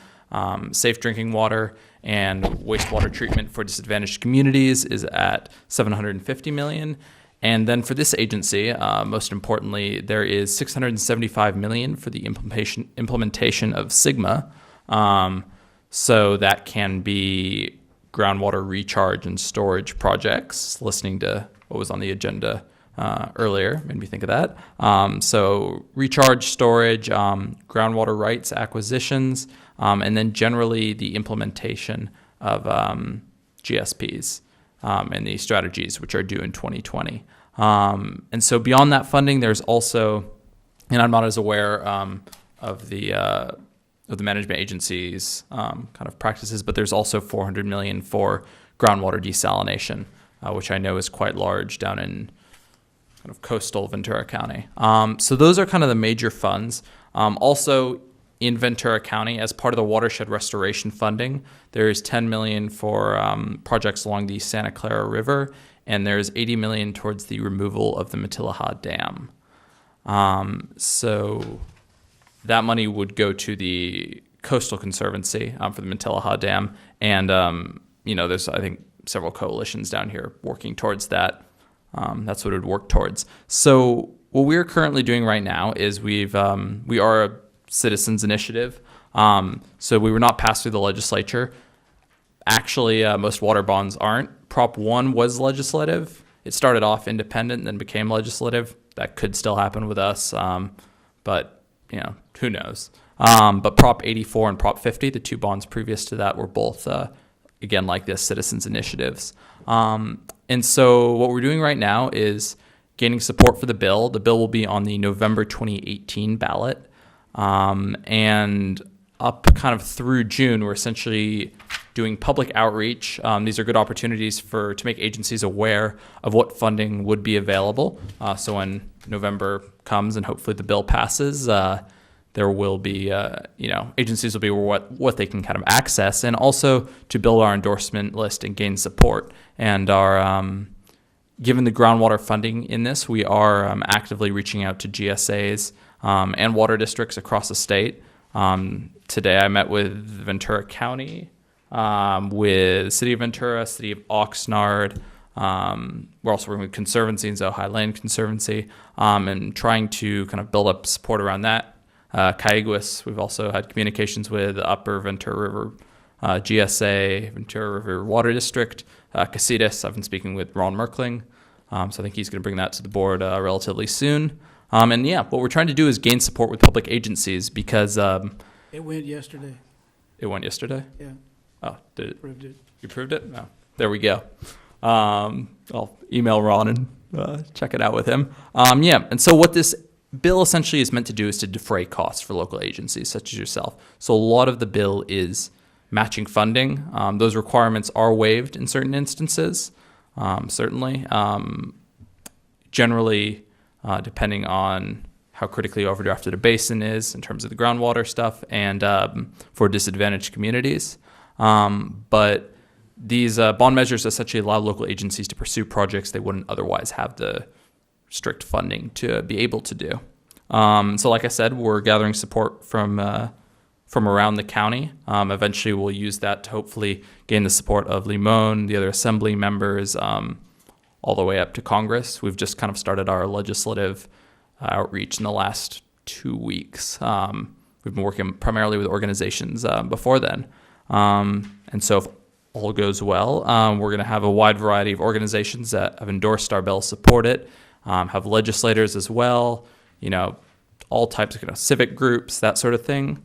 K: safe drinking water and wastewater treatment for disadvantaged communities is at $750 million. And then for this agency, most importantly, there is $675 million for the implementation of SGMA. So that can be groundwater recharge and storage projects. Listening to what was on the agenda earlier made me think of that. So recharge, storage, groundwater rights acquisitions, and then generally the implementation of GSPs and the strategies which are due in 2020. And so beyond that funding, there's also, and I'm not as aware of the management agency's kind of practices, but there's also $400 million for groundwater desalination, which I know is quite large down in kind of coastal Ventura County. So those are kind of the major funds. Also in Ventura County, as part of the watershed restoration funding, there is $10 million for projects along the Santa Clara River, and there's $80 million towards the removal of the Matilaha Dam. So that money would go to the Coastal Conservancy for the Mintillaha Dam, and there's I think several coalitions down here working towards that. That's what it would work towards. So what we're currently doing right now is we are a citizens initiative. So we were not passed through the legislature. Actually, most water bonds aren't. Prop 1 was legislative. It started off independent and then became legislative. That could still happen with us, but who knows. But Prop 84 and Prop 50, the two bonds previous to that, were both, again, like this, citizens initiatives. And so what we're doing right now is gaining support for the bill. The bill will be on the November 2018 ballot. And up kind of through June, we're essentially doing public outreach. These are good opportunities to make agencies aware of what funding would be available. So when November comes and hopefully the bill passes, there will be, agencies will be what they can kind of access, and also to build our endorsement list and gain support. And given the groundwater funding in this, we are actively reaching out to GSAs and water districts across the state. Today I met with Ventura County, with City of Ventura, City of Oxnard. We're also working with Conservancy and Ojai Land Conservancy, and trying to kind of build up support around that. Cayuguas, we've also had communications with Upper Ventura River GSA, Ventura River Water District. Casitas, I've been speaking with Ron Merkling, so I think he's going to bring that to the board relatively soon. What we're trying to do is gain support with public agencies because
E: It went yesterday.
K: it went yesterday.
E: Yeah,
K: Oh, did it?
E: approved it.
K: You approved it? No. There we go. I'll email Ron and check it out with him. And so what this bill essentially is meant to do is to defray costs for local agencies such as yourself. So a lot of the bill is matching funding. Those requirements are waived in certain instances, certainly. Generally, depending on how critically overdrafted a basin is in terms of the groundwater stuff, and for disadvantaged communities. But these bond measures essentially allow local agencies to pursue projects they wouldn't otherwise have the strict funding to be able to do. So like I said, we're gathering support from around the county. Eventually we'll use that to hopefully gain the support of Limon, the other assembly members, all the way up to Congress. We've just kind of started our legislative outreach in the last 2 weeks. We've been working primarily with organizations before then. And so if all goes well, we're going to have a wide variety of organizations that have endorsed our bill, support it, have legislators as well, all types of civic groups, that sort of thing.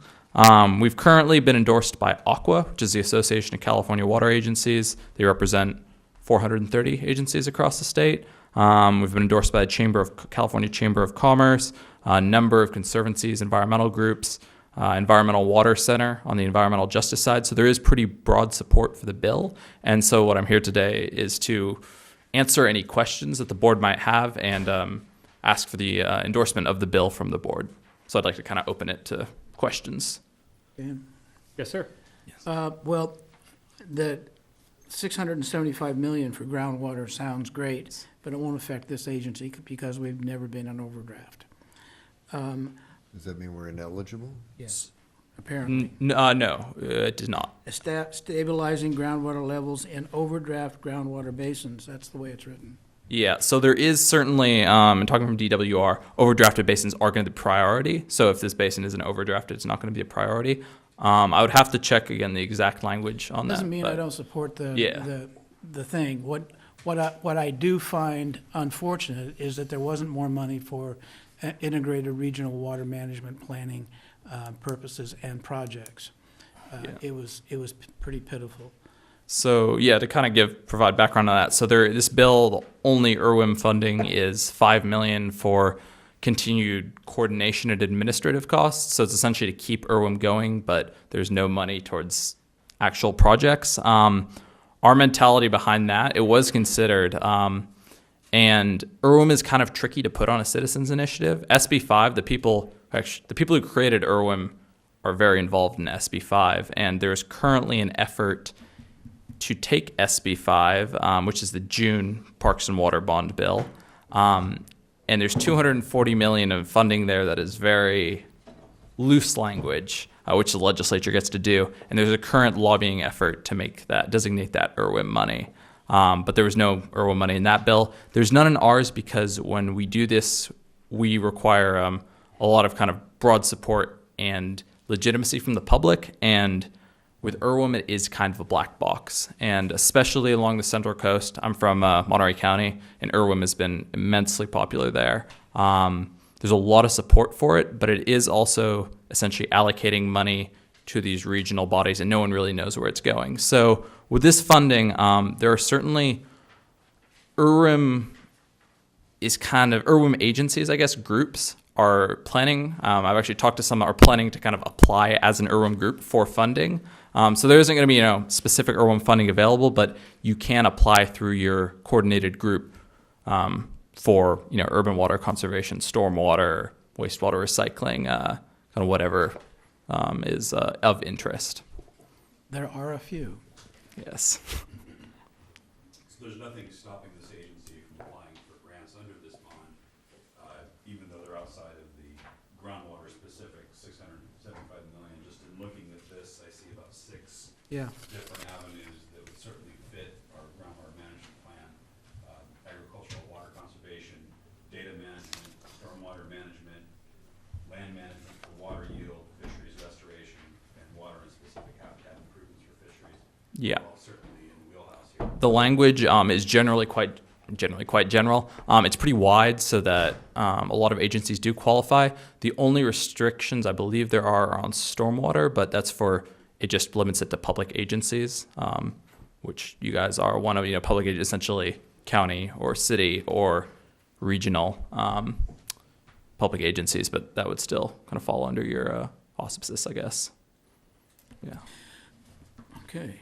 K: We've currently been endorsed by ACWA, which is the Association of California Water Agencies. They represent 430 agencies across the state. We've been endorsed by the California Chamber of Commerce, a number of conservancies, environmental groups, Environmental Water Center on the environmental justice side. So there is pretty broad support for the bill. And so what I'm here today is to answer any questions that the board might have and ask for the endorsement of the bill from the board. So I'd like to kind of open it to questions.
E: Dan?
A: Yes, sir.
E: Well, the $675 million for groundwater sounds great, but it won't affect this agency because we've never been on overdraft.
C: Does that mean we're ineligible?
E: Yes. Apparently.
K: No, it did not.
E: Stabilizing groundwater levels in overdraft groundwater basins, that's the way it's written.
K: Yeah, so there is certainly, and talking from DWR, overdrafted basins are going to be priority. So if this basin isn't overdrafted, it's not going to be a priority. I would have to check again the exact language on that.
E: Doesn't mean I
K: but-
E: don't support the thing. What I do find unfortunate is that there wasn't more money for integrated regional water management planning purposes and projects. It was pretty pitiful.
K: So yeah, to kind of provide background on that. So this bill, the only IRWIM funding is $5 million for continued coordination and administrative costs. So it's essentially to keep IRWIM going, but there's no money towards actual projects. Our mentality behind that, it was considered, and IRWIM is kind of tricky to put on a citizens initiative. SB5, the people who created IRWIM are very involved in SB5, and there's currently an effort to take SB5, which is the June Parks and Water Bond Bill, and there's 240 million of funding there that is very loose language, which the legislature gets to do. And there's a current lobbying effort to designate that IRWIM money. But there was no IRWIM money in that bill. There's none in ours because when we do this, we require a lot of kind of broad support and legitimacy from the public. And with IRWIM, it is kind of a black box. And especially along the Central Coast, I'm from Monterey County, and IRWIM has been immensely popular there. There's a lot of support for it, but it is also essentially allocating money to these regional bodies, and no one really knows where it's going. So with this funding, there are certainly IRWIM agencies, I guess, groups are planning. I've actually talked to some that are planning to kind of apply as an IRWIM group for funding. So there isn't going to be specific IRWIM funding available, but you can apply through your coordinated group for urban water conservation, stormwater, wastewater recycling, kind of whatever is of interest.
E: There are a few.
K: Yes.
F: So there's nothing stopping this agency from applying for grants under this bond, even though they're outside of the groundwater specific 675 million. Just in looking at this, I see about 6 different avenues that would certainly fit our groundwater management plan: agricultural water conservation, data management, stormwater management, land management for water yield, fisheries restoration, and water and specific habitat improvements for fisheries.
K: Yeah.
F: All certainly in the wheelhouse here.
K: The language is generally quite general. It's pretty wide, so that a lot of agencies do qualify. The only restrictions I believe there are on stormwater, but it just limits it to public agencies, which you guys are one of. Public agencies, essentially county or city or regional public agencies, but that would still kind of fall under your auspices, I guess. Yeah.
E: Okay.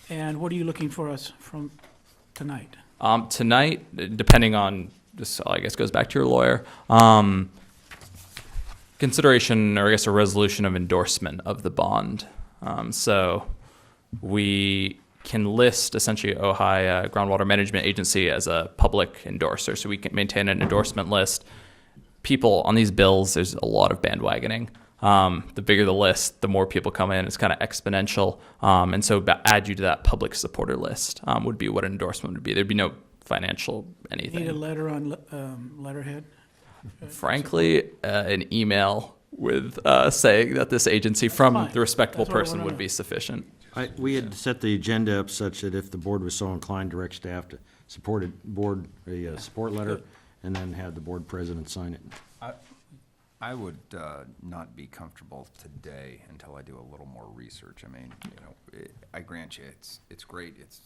E: And what are you looking for us from tonight?
K: Tonight, depending on this, I guess goes back to your lawyer. Consideration, or I guess a resolution of endorsement of the bond. So we can list essentially Ojai Groundwater Management Agency as a public endorser. So we can maintain an endorsement list. People on these bills, there's a lot of bandwagoning. The bigger the list, the more people come in. It's kind of exponential. And so add you to that public supporter list would be what an endorsement would be. There'd be no financial anything.
E: Need a letter on letterhead?
K: Frankly, an email with saying that this agency from
E: Fine.
K: the respectable
E: That's what I
K: person
E: wanna
K: would
E: know.
K: be sufficient.
I: We had set the agenda up such that if the board was so inclined, direct staff to support a support letter, and then have the board president sign it.
D: I would not be comfortable today until I do a little more research. I mean, I grant you, it's great. It's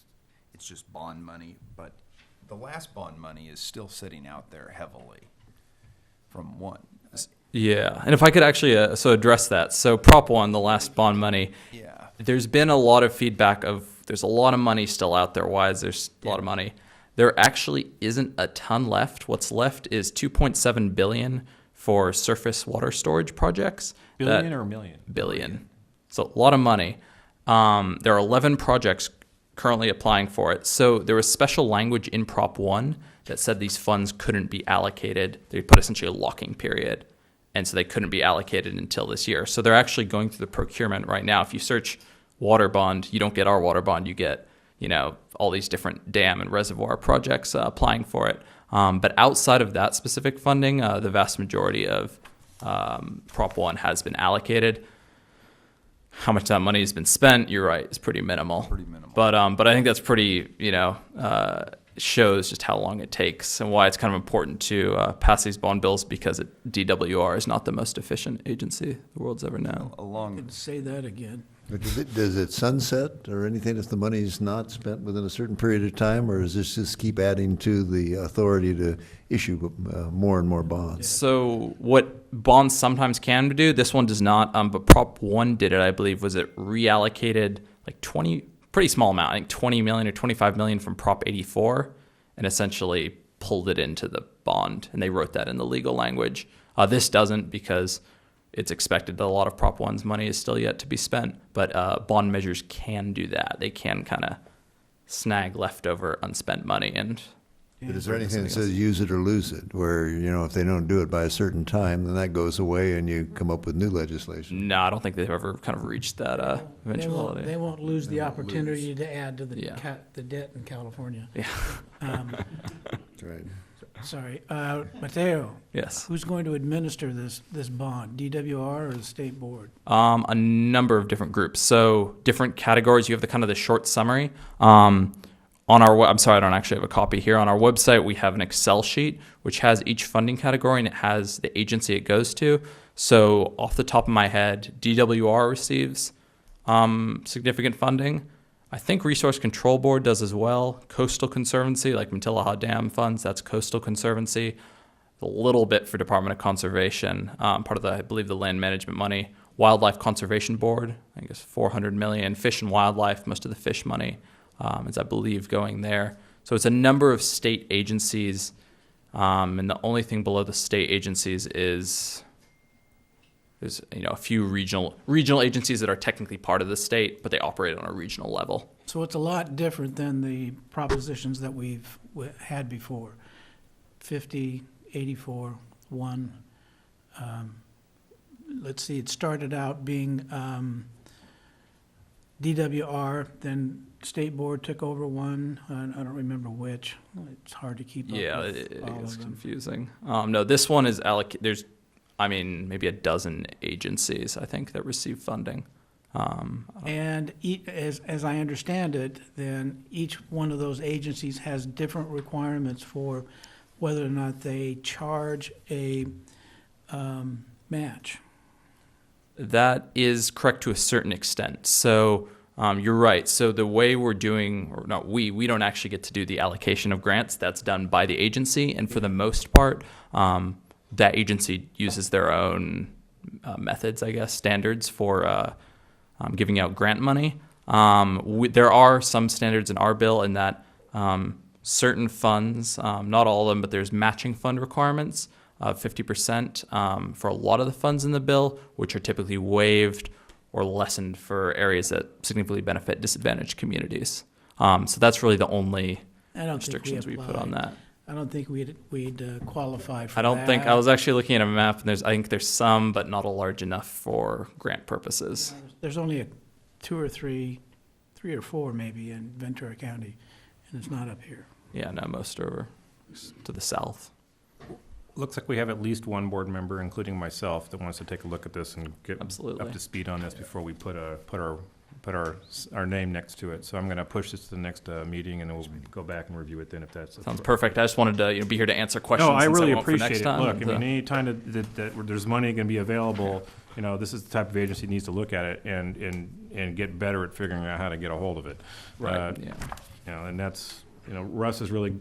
D: just bond money, but the last bond money is still sitting out there heavily from one.
K: Yeah, and if I could actually so address that. So Prop 1, the last bond money,
D: Yeah.
K: there's been a lot of feedback of there's a lot of money still out there. Why is there a lot of money? There actually isn't a ton left. What's left is $2.7 billion for surface water storage projects.
A: Billion or million?
K: Billion. So a lot of money. There are 11 projects currently applying for it. So there was special language in Prop 1 that said these funds couldn't be allocated. They put essentially a locking period. And so they couldn't be allocated until this year. So they're actually going through the procurement right now. If you search water bond, you don't get our water bond. You get, all these different dam and reservoir projects applying for it. But outside of that specific funding, the vast majority of Prop 1 has been allocated. How much that money has been spent, you're right, is pretty minimal.
D: Pretty minimal.
K: But I think that's pretty, shows just how long it takes and why it's kind of important to pass these bond bills, because DWR is not the most efficient agency the world's ever known.
E: Could say that again.
C: But does it sunset or anything if the money's not spent within a certain period of time, or does this just keep adding to the authority to issue more and more bonds?
K: So what bonds sometimes can do, this one does not, but Prop 1 did it, I believe. Was it reallocated like 20, pretty small amount, I think 20 million or 25 million from Prop 84, and essentially pulled it into the bond, and they wrote that in the legal language. This doesn't, because it's expected that a lot of Prop 1's money is still yet to be spent, but bond measures can do that. They can kind of snag leftover unspent money and
C: But is there anything that says use it or lose it, where, if they don't do it by a certain time, then that goes away and you come up with new legislation?
K: No, I don't think they've ever kind of reached that eventuality.
E: They won't lose the opportunity to add to
K: Yeah.
E: the debt in California.
K: Yeah.
C: That's right.
E: Sorry, Mateo,
K: Yes.
E: who's going to administer this bond, DWR or the state board?
K: A number of different groups. So different categories. You have the kind of the short summary. On our, I'm sorry, I don't actually have a copy here. On our website, we have an Excel sheet which has each funding category and it has the agency it goes to. So off the top of my head, DWR receives significant funding. I think Resource Control Board does as well. Coastal Conservancy, like Mintillaha Dam funds, that's Coastal Conservancy. A little bit for Department of Conservation, part of the, I believe, the land management money. Wildlife Conservation Board, I guess 400 million. Fish and Wildlife, most of the fish money is, I believe, going there. So it's a number of state agencies, and the only thing below the state agencies is there's a few regional agencies that are technically part of the state, but they operate on a regional level.
E: So it's a lot different than the propositions that we've had before. 50, 84, 1. Let's see, it started out being DWR, then State Board took over 1. I don't remember which. It's hard to keep up
K: Yeah,
E: with
K: it
E: all
K: gets
E: of them.
K: confusing. No, this one is there's, maybe a dozen agencies, I think, that receive funding.
E: And as I understand it, then each one of those agencies has different requirements for whether or not they charge a match.
K: That is correct to a certain extent. So you're right. So the way we're doing, or not we don't actually get to do the allocation of grants. That's done by the agency. And for the most part, that agency uses their own methods, I guess, standards for giving out grant money. There are some standards in our bill in that certain funds, not all of them, but there's matching fund requirements of 50% for a lot of the funds in the bill, which are typically waived or lessened for areas that significantly benefit disadvantaged communities. So that's really the only restrictions we put on that.
E: I don't think we'd qualify for that.
K: I don't think, I was actually looking at a map, and I think there's some, but not a large enough for grant purposes.
E: There's only 2 or 3 or 4 maybe in Ventura County, and it's not up here.
K: Yeah, no, most are over to the south.
A: Looks like we have at least one board member, including myself, that wants to take a look at this and get
K: Absolutely.
A: up to speed on this before we put our name next to it. So I'm going to push this to the next meeting, and then we'll go back and review it then if that's.
K: Sounds perfect. I just wanted to be here to answer questions.
A: No, I
K: since
A: really
K: won't for
A: appreciate
K: next
A: it.
K: time.
A: Look, any time that there's money going to be available, this is the type of agency that needs to look at it and get better at figuring out how to get a hold of it.
K: Right, yeah.
A: And that's, Russ is really,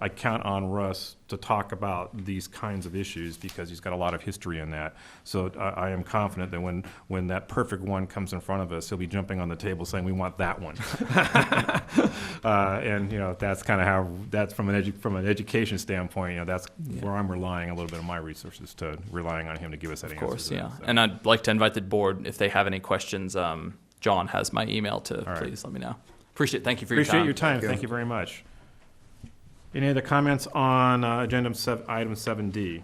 A: I count on Russ to talk about these kinds of issues because he's got a lot of history in that. So I am confident that when that perfect one comes in front of us, he'll be jumping on the table saying, we want that one. And, that's kind of how, that's from an education standpoint, that's where I'm relying a little bit of my resources to relying on him to give us that answer.
K: Of course,
A: to that,
K: yeah.
A: so.
K: And I'd like to invite the board, if they have any questions, John has my email to
A: right.
K: please let me know. Appreciate it. Thank you for your time.
A: Appreciate your time. Thank you very much. Any other comments on item 7D?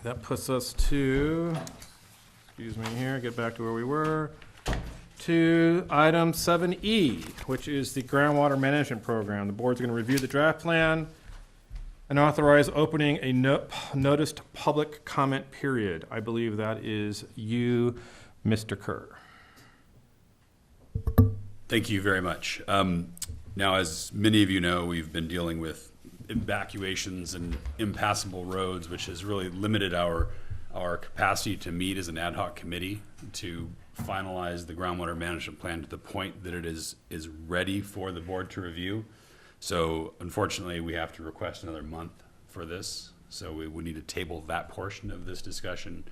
A: That puts us to, excuse me here, get back to where we were, to item 7E, which is the groundwater management program. The board's going to review the draft plan and authorize opening a noticed public comment period. I believe that is you, Mr. Kerr.
F: Thank you very much. Now, as many of you know, we've been dealing with evacuations and impassable roads, which has really limited our capacity to meet as an ad hoc committee to finalize the groundwater management plan to the point that it is ready for the board to review. So unfortunately, we have to request another month for this. So we would need to table that portion of this discussion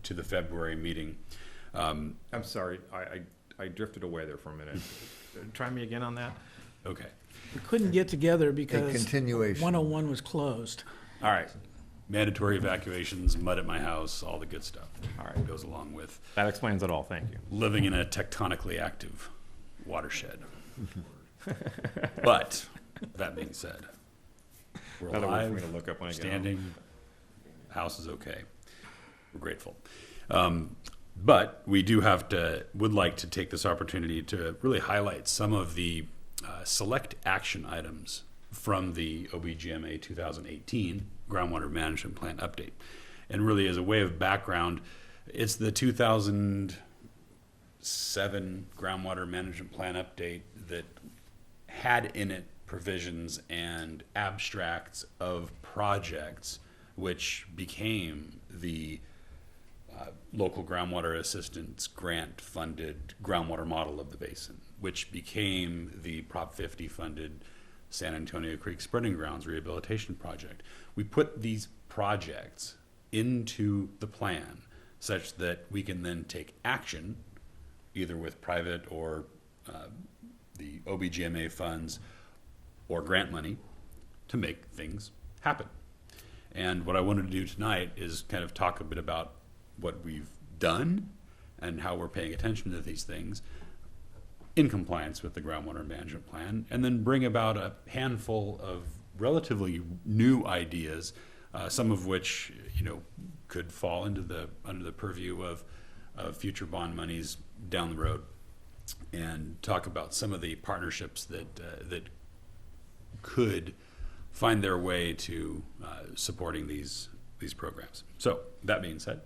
F: to the February meeting.
A: I'm sorry, I drifted away there for a minute. Try me again on that?
F: Okay.
E: We couldn't get together because
C: continuation.
E: 101 was closed.
F: All right. Mandatory evacuations, mud at my house, all the good stuff.
A: All right.
F: Goes along with
A: That explains it all, thank you.
F: living in a tectonically active watershed. But That being said, we're
A: Another word for me
F: alive,
A: to look up when I get home.
F: standing, house is okay. We're grateful. But we would like to take this opportunity to really highlight some of the select action items from the OBGMA 2018 Groundwater Management Plan update. And really, as a way of background, it's the 2007 Groundwater Management Plan update that had in it provisions and abstracts of projects which became the local groundwater assistance grant funded groundwater model of the basin, which became the Prop 50 funded San Antonio Creek Spreading Grounds Rehabilitation Project. We put these projects into the plan such that we can then take action either with private or the OBGMA funds or grant money to make things happen. And what I wanted to do tonight is kind of talk a bit about what we've done and how we're paying attention to these things in compliance with the groundwater management plan, and then bring about a handful of relatively new ideas, some of which could fall under the purview of future bond monies down the road, and talk about some of the partnerships that could find their way to supporting these programs. So that being said,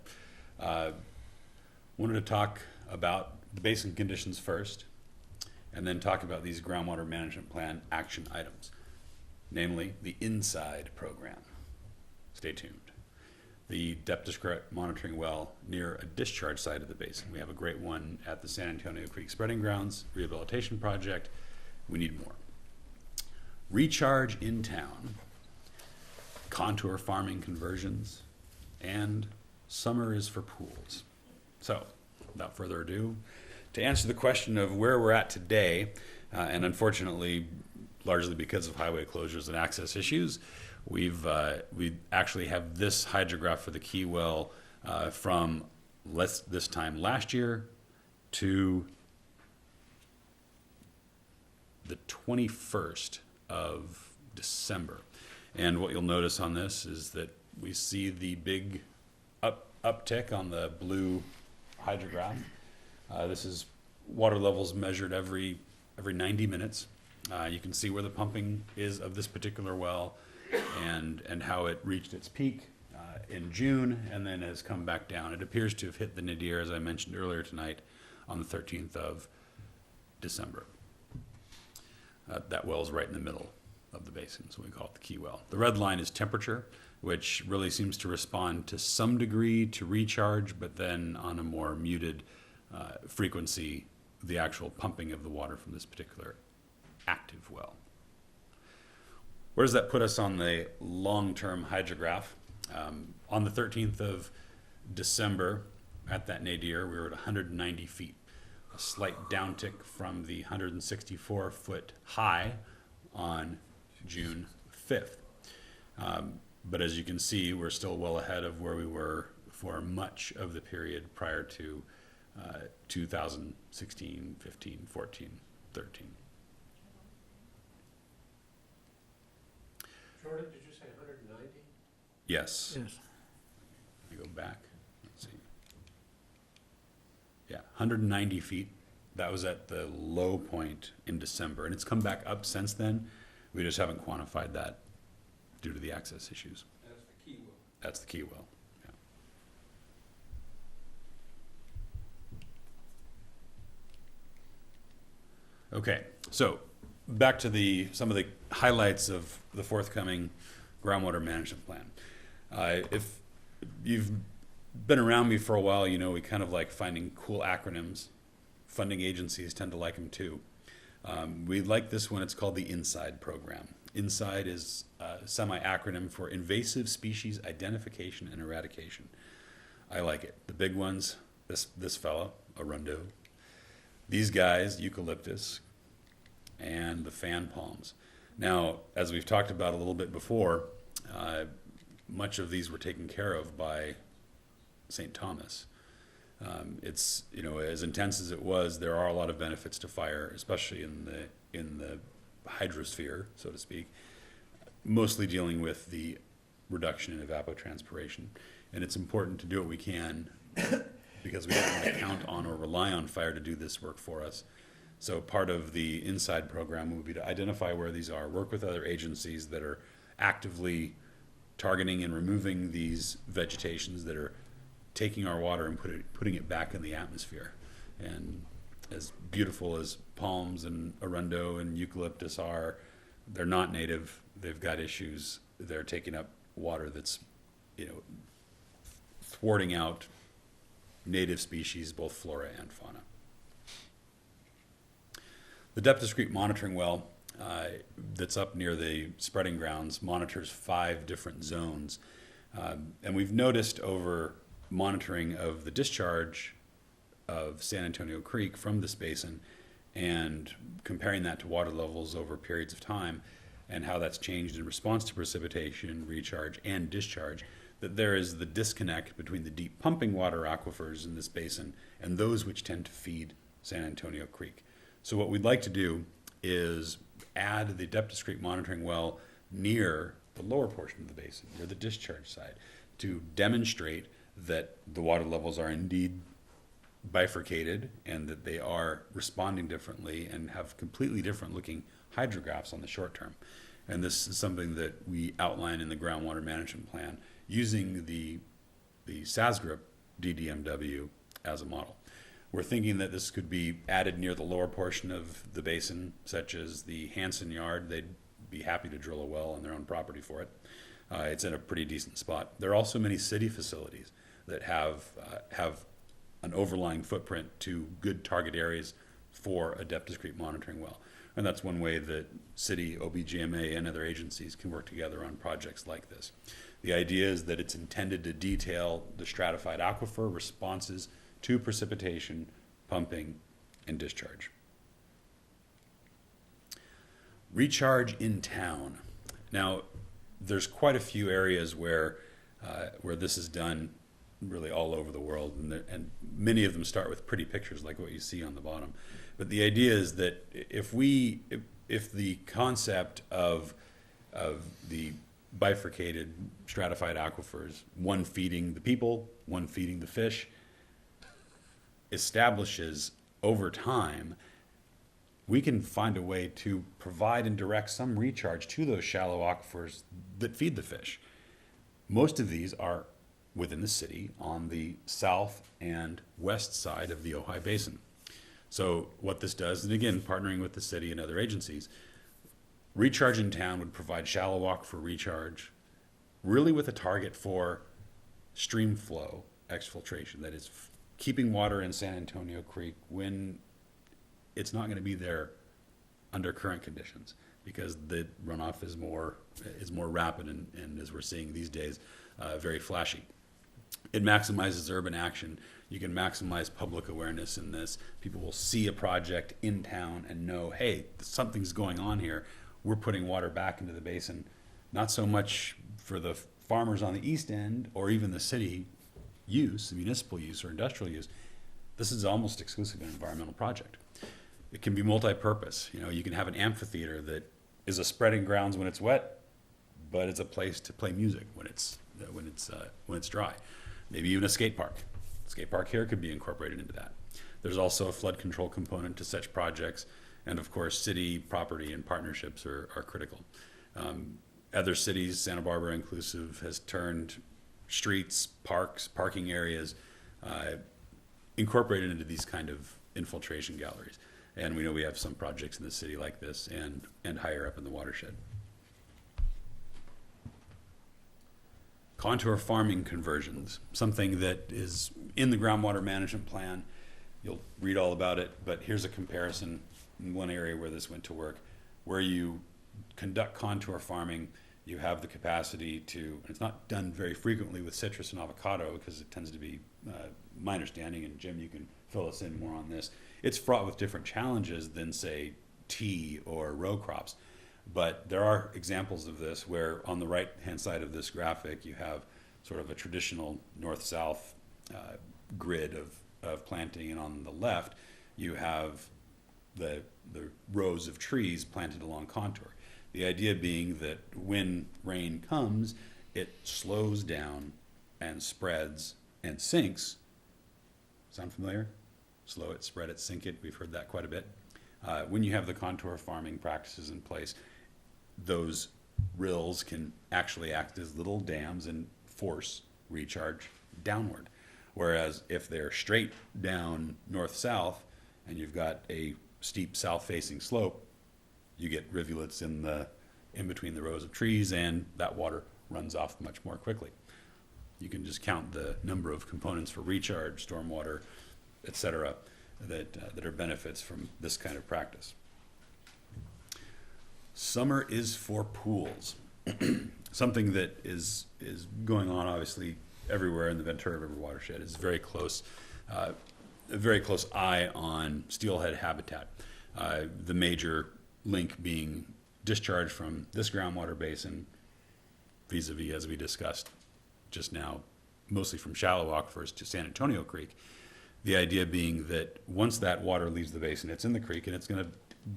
F: wanted to talk about the basin conditions first, and then talk about these groundwater management plan action items, namely the inside program. Stay tuned. The depth discrete monitoring well near a discharge site of the basin. We have a great one at the San Antonio Creek Spreading Grounds Rehabilitation Project. We need more. Recharge in town, contour farming conversions, and summer is for pools. So, without further ado, to answer the question of where we're at today, and unfortunately, largely because of highway closures and access issues, we actually have this hydrograph for the Key Well from this time last year to the 21st of December. And what you'll notice on this is that we see the big uptick on the blue hydrograph. This is water levels measured every 90 minutes. You can see where the pumping is of this particular well and how it reached its peak in June and then has come back down. It appears to have hit the nadir, as I mentioned earlier tonight, on the 13th of December. That well is right in the middle of the basin, so we call it the Key Well. The red line is temperature, which really seems to respond to some degree to recharge, but then on a more muted frequency, the actual pumping of the water from this particular active well. Where does that put us on the long-term hydrograph? On the 13th of December, at that nadir, we were at 190 feet. A slight downtick from the 164-foot high on June 5th. But as you can see, we're still well ahead of where we were for much of the period prior to 2016, 15, 14, 13.
G: Jordan, did you say 190?
F: Yes.
E: Yes.
F: Let me go back. Let's see. Yeah, 190 feet. That was at the low point in December, and it's come back up since then. We just haven't quantified that due to the access issues.
G: That's the key well.
F: That's the Key Well. Yeah. Okay, so back to some of the highlights of the forthcoming groundwater management plan. If you've been around me for a while, you know we kind of like finding cool acronyms. Funding agencies tend to like them too. We like this one. It's called the INSIDE program. INSIDE is a semi-acronym for Invasive Species Identification and Eradication. I like it. The big ones, this fellow, arundo. These guys, eucalyptus, and the fan palms. Now, as we've talked about a little bit before, much of these were taken care of by St. Thomas. It's, as intense as it was, there are a lot of benefits to fire, especially in the hydrosphere, so to speak, mostly dealing with the reduction in evapotranspiration. And it's important to do what we can because we don't want to count on or rely on fire to do this work for us. So part of the inside program would be to identify where these are, work with other agencies that are actively targeting and removing these vegetations that are taking our water and putting it back in the atmosphere. And as beautiful as palms and arundo and eucalyptus are, they're not native. They've got issues. They're taking up water that's, thwarting out native species, both flora and fauna. The depth discrete monitoring well that's up near the spreading grounds monitors 5 different zones. And we've noticed over monitoring of the discharge of San Antonio Creek from this basin and comparing that to water levels over periods of time and how that's changed in response to precipitation, recharge, and discharge, that there is the disconnect between the deep pumping water aquifers in this basin and those which tend to feed San Antonio Creek. So what we'd like to do is add the depth discrete monitoring well near the lower portion of the basin, near the discharge side, to demonstrate that the water levels are indeed bifurcated and that they are responding differently and have completely different looking hydrographs on the short term. And this is something that we outline in the groundwater management plan using the SASGRIP DDMW as a model. We're thinking that this could be added near the lower portion of the basin, such as the Hanson Yard. They'd be happy to drill a well on their own property for it. It's in a pretty decent spot. There are also many city facilities that have an overlying footprint to good target areas for a depth discrete monitoring well. And that's one way that city, OBGMA, and other agencies can work together on projects like this. The idea is that it's intended to detail the stratified aquifer responses to precipitation, pumping, and discharge. Recharge in town. Now, there's quite a few areas where this is done really all over the world, and many of them start with pretty pictures like what you see on the bottom. But the idea is that if the concept of the bifurcated stratified aquifers, one feeding the people, one feeding the fish, establishes over time, we can find a way to provide and direct some recharge to those shallow aquifers that feed the fish. Most of these are within the city on the south and west side of the Ojai Basin. So what this does, and again, partnering with the city and other agencies, Recharge in Town would provide shallow aquifer recharge, really with a target for stream flow exfiltration, that is keeping water in San Antonio Creek when it's not going to be there under current conditions, because the runoff is more rapid and as we're seeing these days, very flashy. It maximizes urban action. You can maximize public awareness in this. People will see a project in town and know, hey, something's going on here. We're putting water back into the basin, not so much for the farmers on the east end or even the city use, municipal use or industrial use. This is almost exclusively an environmental project. It can be multi-purpose. You can have an amphitheater that is a spreading grounds when it's wet, but it's a place to play music when it's dry. Maybe even a skate park. Skate park here could be incorporated into that. There's also a flood control component to such projects, and of course, city property and partnerships are critical. Other cities, Santa Barbara inclusive, has turned streets, parks, parking areas, incorporated into these kind of infiltration galleries. And we know we have some projects in the city like this and higher up in the watershed. Contour farming conversions, something that is in the groundwater management plan. You'll read all about it, but here's a comparison in one area where this went to work. Where you conduct contour farming, you have the capacity to, and it's not done very frequently with citrus and avocado because it tends to be, my understanding, and Jim, you can fill us in more on this, it's fraught with different challenges than, say, tea or row crops. But there are examples of this where on the right-hand side of this graphic, you have sort of a traditional north-south grid of planting, and on the left, you have the rows of trees planted along contour. The idea being that when rain comes, it slows down and spreads and sinks. Sound familiar? Slow it, spread it, sink it. We've heard that quite a bit. When you have the contour farming practices in place, those rills can actually act as little dams and force recharge downward. Whereas if they're straight down north-south and you've got a steep south-facing slope, you get rivulets in between the rows of trees, and that water runs off much more quickly. You can just count the number of components for recharge, stormwater, et cetera, that are benefits from this kind of practice. Summer is for pools. Something that is going on obviously everywhere in the Ventura River watershed is very close, a very close eye on steelhead habitat. The major link being discharge from this groundwater basin vis-a-vis, as we discussed just now, mostly from shallow aquifers to San Antonio Creek. The idea being that once that water leaves the basin, it's in the creek and it's going to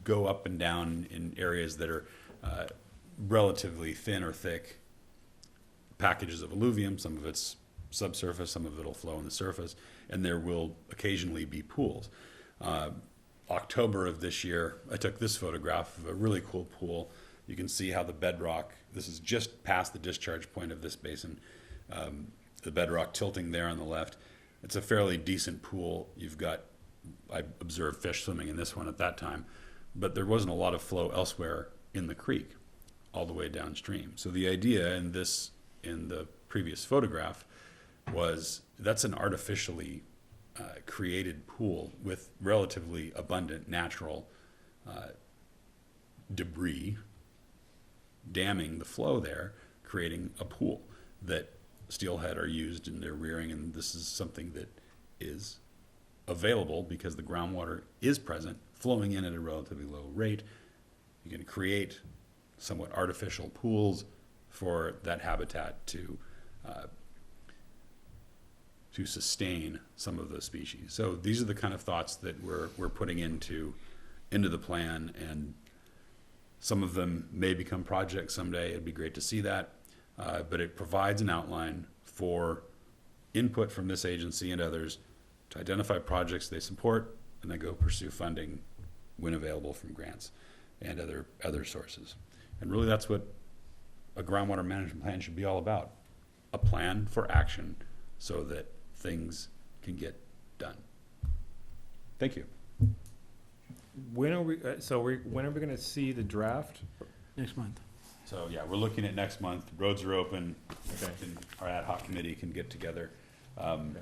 F: go up and down in areas that are relatively thin or thick packages of alluvium. Some of it's subsurface, some of it will flow on the surface, and there will occasionally be pools. October of this year, I took this photograph of a really cool pool. You can see how the bedrock, this is just past the discharge point of this basin, the bedrock tilting there on the left. It's a fairly decent pool. You've got, I observed fish swimming in this one at that time, but there wasn't a lot of flow elsewhere in the creek, all the way downstream. So the idea in the previous photograph was that's an artificially created pool with relatively abundant natural debris damming the flow there, creating a pool that steelhead are used in their rearing, and this is something that is available because the groundwater is present, flowing in at a relatively low rate. You can create somewhat artificial pools for that habitat to sustain some of those species. So these are the kind of thoughts that we're putting into the plan, and some of them may become projects someday. It'd be great to see that. But it provides an outline for input from this agency and others to identify projects they support and then go pursue funding when available from grants and other sources. And really that's what a groundwater management plan should be all about. A plan for action so that things can get done. Thank you.
A: When are we going to see the draft?
E: Next month.
F: So yeah, we're looking at next month. Roads are open.
A: Okay.
F: And our ad hoc committee can get together. And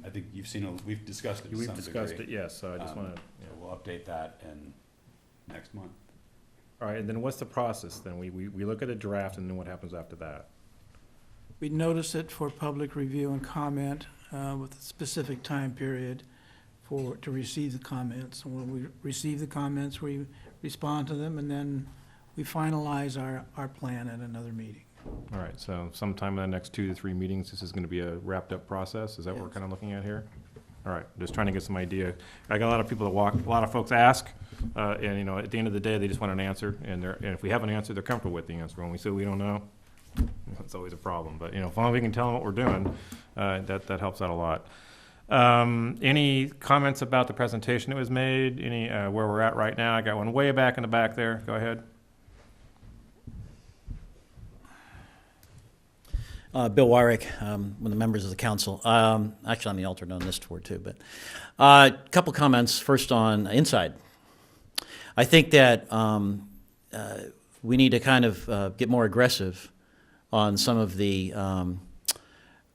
F: I think you've seen, we've discussed it to
A: We've
F: some
A: discussed
F: degree.
A: it, yes, so I just want to,
F: So we'll update that and next month.
A: all right, and then what's the process then? We look at a draft, and then what happens after that?
E: We notice it for public review and comment with a specific time period to receive the comments. And when we receive the comments, we respond to them, and then we finalize our plan at another meeting.
A: All right, so sometime in the next 2 to 3 meetings, this is going to be a wrapped-up process? Is that what we're
E: Yes.
A: kind of looking at here? All right, just trying to get some idea. I got a lot of people a lot of folks ask, and, at the end of the day, they just want an answer, and if we have an answer, they're comfortable with the answer. When we say we don't know, it's always a problem. But, as long as we can tell them what we're doing, that helps out a lot. Any comments about the presentation that was made? Any, where we're at right now? I got one way back in the back there. Go ahead.
L: Bill Wyrick, one of the members of the council. Actually, I'm the alternate on this tour too, but a couple comments. First on inside. I think that we need to kind of get more aggressive on some of the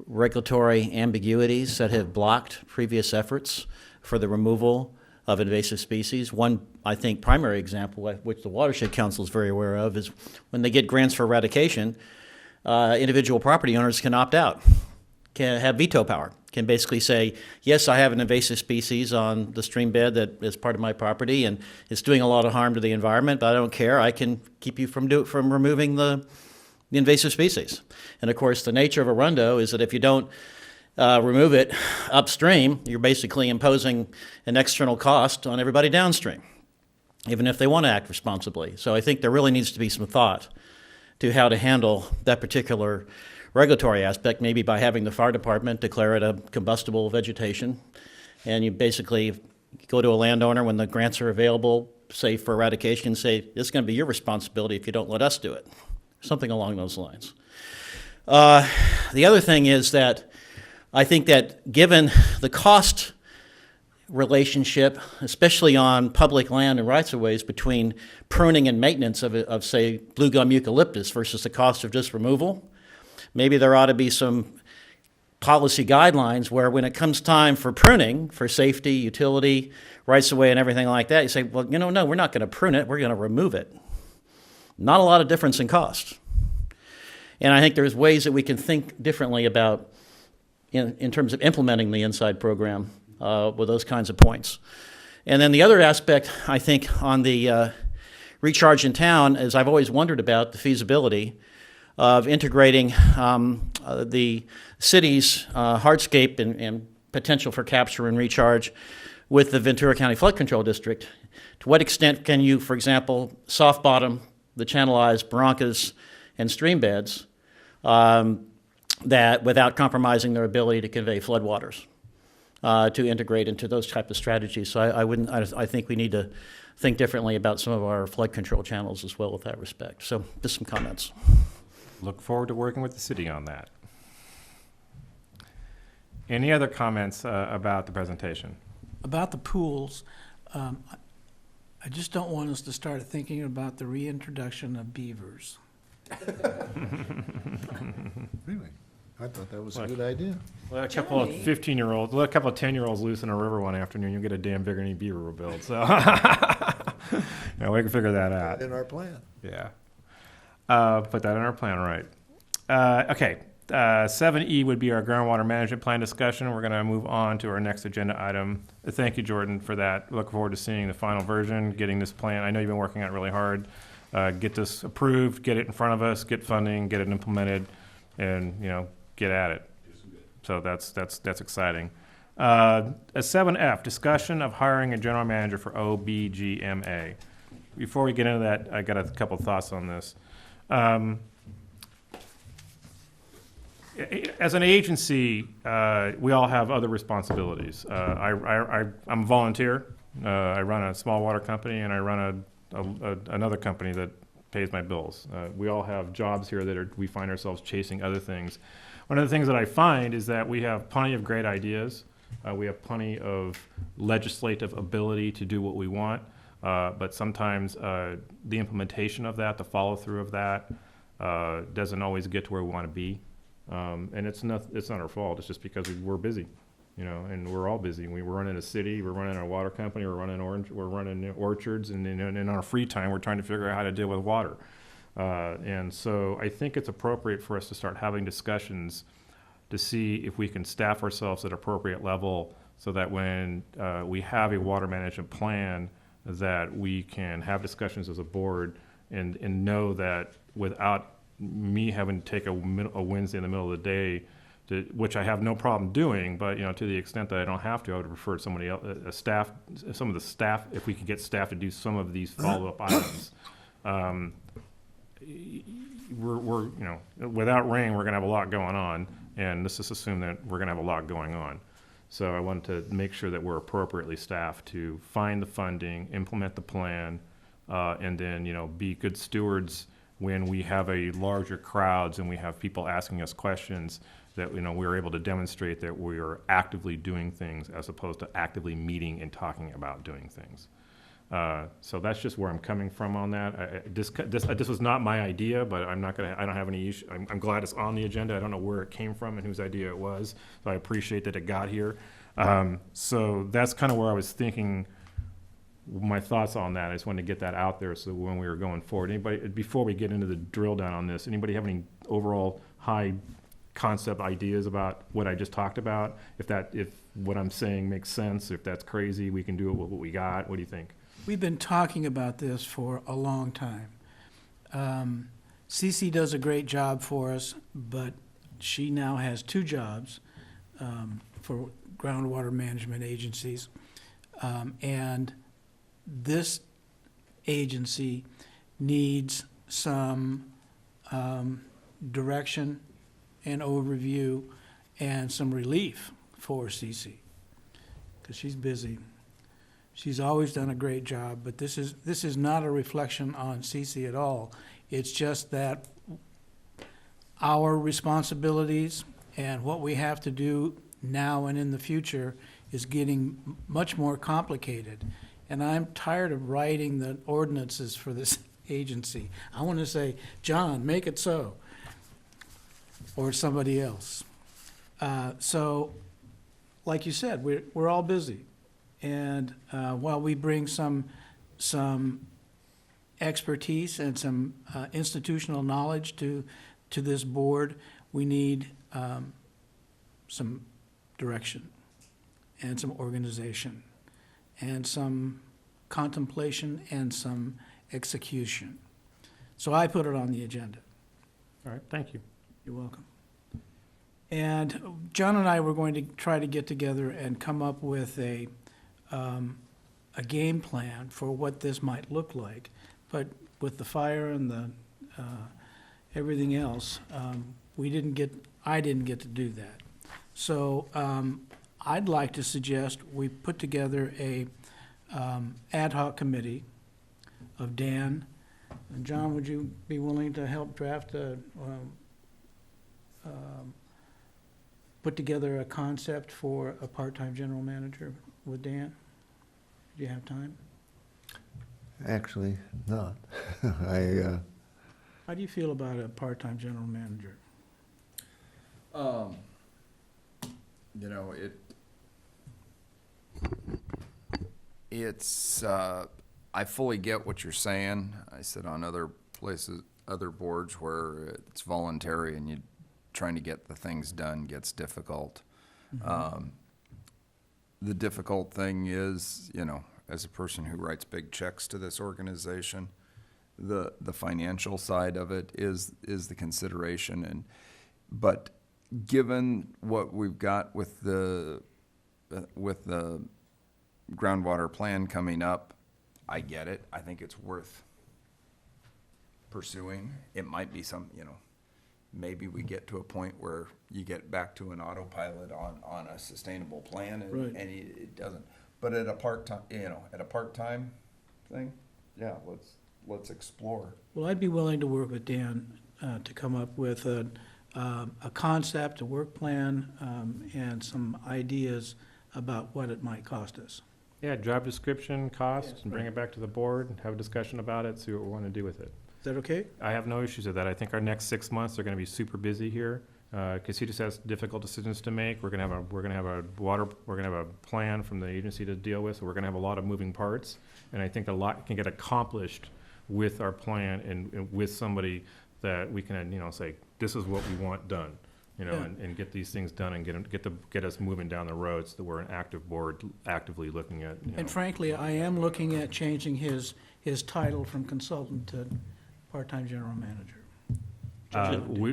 L: regulatory ambiguities that have blocked previous efforts for the removal of invasive species. One, I think, primary example, which the Watershed Council is very aware of, is when they get grants for eradication, individual property owners can opt out, can have veto power, can basically say, yes, I have an invasive species on the stream bed that is part of my property and it's doing a lot of harm to the environment, but I don't care. I can keep you from removing the invasive species. And of course, the nature of Arundo is that if you don't remove it upstream, you're basically imposing an external cost on everybody downstream, even if they want to act responsibly. So I think there really needs to be some thought to how to handle that particular regulatory aspect, maybe by having the fire department declare it a combustible vegetation, and you basically go to a landowner when the grants are available, say for eradication, say, this is going to be your responsibility if you don't let us do it. Something along those lines. The other thing is that I think that given the cost relationship, especially on public land and rights-of-ways between pruning and maintenance of, say, blue gum eucalyptus versus the cost of just removal, maybe there ought to be some policy guidelines where when it comes time for pruning, for safety, utility, rights-of-way and everything like that, you say, well, no, we're not going to prune it, we're going to remove it. Not a lot of difference in cost. And I think there's ways that we can think differently about in terms of implementing the inside program with those kinds of points. And then the other aspect, I think, on the recharge in town is I've always wondered about the feasibility of integrating the city's hardscape and potential for capture and recharge with the Ventura County Flood Control District. To what extent can you, for example, soft bottom the channelized barrancas and stream beds that without compromising their ability to convey floodwaters, to integrate into those type of strategies. So I think we need to think differently about some of our flood control channels as well with that respect. So just some comments.
A: Look forward to working with the city on that. Any other comments about the presentation?
E: About the pools, I just don't want us to start thinking about the reintroduction of beavers.
C: Really? I thought that was a
A: Look.
C: good idea.
A: Let a couple of 15-year-olds, let a couple of 10-year-olds loose in a river one afternoon, you'll get a dam bigger than any beaver will build. So, yeah, we can figure that out.
C: In our plan.
A: Yeah. Put that in our plan, right. Okay. 7E would be our groundwater management plan discussion. We're going to move on to our next agenda item. Thank you, Jordan, for that. Look forward to seeing the final version, getting this plan. I know you've been working on it really hard. Get this approved, get it in front of us, get funding, get it implemented, and, get at it. So that's exciting. A 7F, discussion of hiring a general manager for OBGMA. Before we get into that, I got a couple thoughts on this. As an agency, we all have other responsibilities. I'm a volunteer. I run a small water company, and I run another company that pays my bills. We all have jobs here that we find ourselves chasing other things. One of the things that I find is that we have plenty of great ideas. We have plenty of legislative ability to do what we want, but sometimes the implementation of that, the follow-through of that, doesn't always get to where we want to be. And it's not our fault. It's just because we're busy, and we're all busy. We're running a city, we're running a water company, we're running orchards, and in our free time, we're trying to figure out how to deal with water. And so I think it's appropriate for us to start having discussions to see if we can staff ourselves at appropriate level so that when we have a water management plan, that we can have discussions as a board and know that without me having to take a Wednesday in the middle of the day, which I have no problem doing, but to the extent that I don't have to, I would prefer somebody else, some of the staff, if we could get staff to do some of these follow-up items. We're without rain, we're gonna have a lot going on, and let's just assume that we're gonna have a lot going on. So I wanted to make sure that we're appropriately staffed to find the funding, implement the plan, and then be good stewards when we have a larger crowds and we have people asking us questions, that we're able to demonstrate that we are actively doing things as opposed to actively meeting and talking about doing things. So that's just where I'm coming from on that. This was not my idea, but I don't have any issue. I'm glad it's on the agenda. I don't know where it came from and whose idea it was, so I appreciate that it got here. So that's kind of where I was thinking. My thoughts on that. I just wanted to get that out there so when we were going forward. Before we get into the drill down on this, anybody have any overall high concept ideas about what I just talked about? If what I'm saying makes sense, if that's crazy, we can do it with what we got. What do you think?
E: We've been talking about this for a long time. Cece does a great job for us, but she now has two jobs. for groundwater management agencies. And this agency needs some direction and overview and some relief for Cece, because she's busy. She's always done a great job, but this is not a reflection on Cece at all. It's just that our responsibilities and what we have to do now and in the future is getting much more complicated. And I'm tired of writing the ordinances for this agency. I want to say, John, make it so, or somebody else. So, like you said, we're all busy. And while we bring some expertise and some institutional knowledge to this board, we need some direction and some organization and some contemplation and some execution. So I put it on the agenda.
A: All right, thank you.
E: You're welcome. And John and I were going to try to get together and come up with a game plan for what this might look like. But with the fire and the everything else, I didn't get to do that. So I'd like to suggest we put together a ad hoc committee of Dan. And John, would you be willing to help draft put together a concept for a part-time general manager with Dan? Do you have time?
C: Actually, not.
E: How do you feel about a part-time general manager?
D: You know, it's, I fully get what you're saying. I sit on other places, other boards where it's voluntary and you trying to get the things done gets difficult. The difficult thing is, you know, as a person who writes big checks to this organization, the financial side of it is the consideration. But given what we've got with the groundwater plan coming up, I get it. I think it's worth pursuing. It might be some, you know, maybe we get to a point where you get back to an autopilot on a sustainable plan and,
E: Right.
D: and it doesn't. But at a part-time, you know, at a part-time thing, yeah, let's explore.
E: Well, I'd be willing to work with Dan to come up with a concept, a work plan, and some ideas about what it might cost us.
A: Yeah, job description, cost,
E: Yes,
A: and bring it back to the board, have a discussion about it, see what we want to do with it.
E: Is that okay?
A: I have no issues with that. I think our next 6 months are going to be super busy here, because he just has difficult decisions to make. We're going to have a plan from the agency to deal with, so we're going to have a lot of moving parts. And I think a lot can get accomplished with our plan and with somebody that we can, you know, say, this is what we want done, you know,
E: Yeah.
A: and get these things done and get us moving down the road so that we're an active board, actively looking at, you know.
E: And frankly, I am looking at changing his title from consultant to part-time general manager.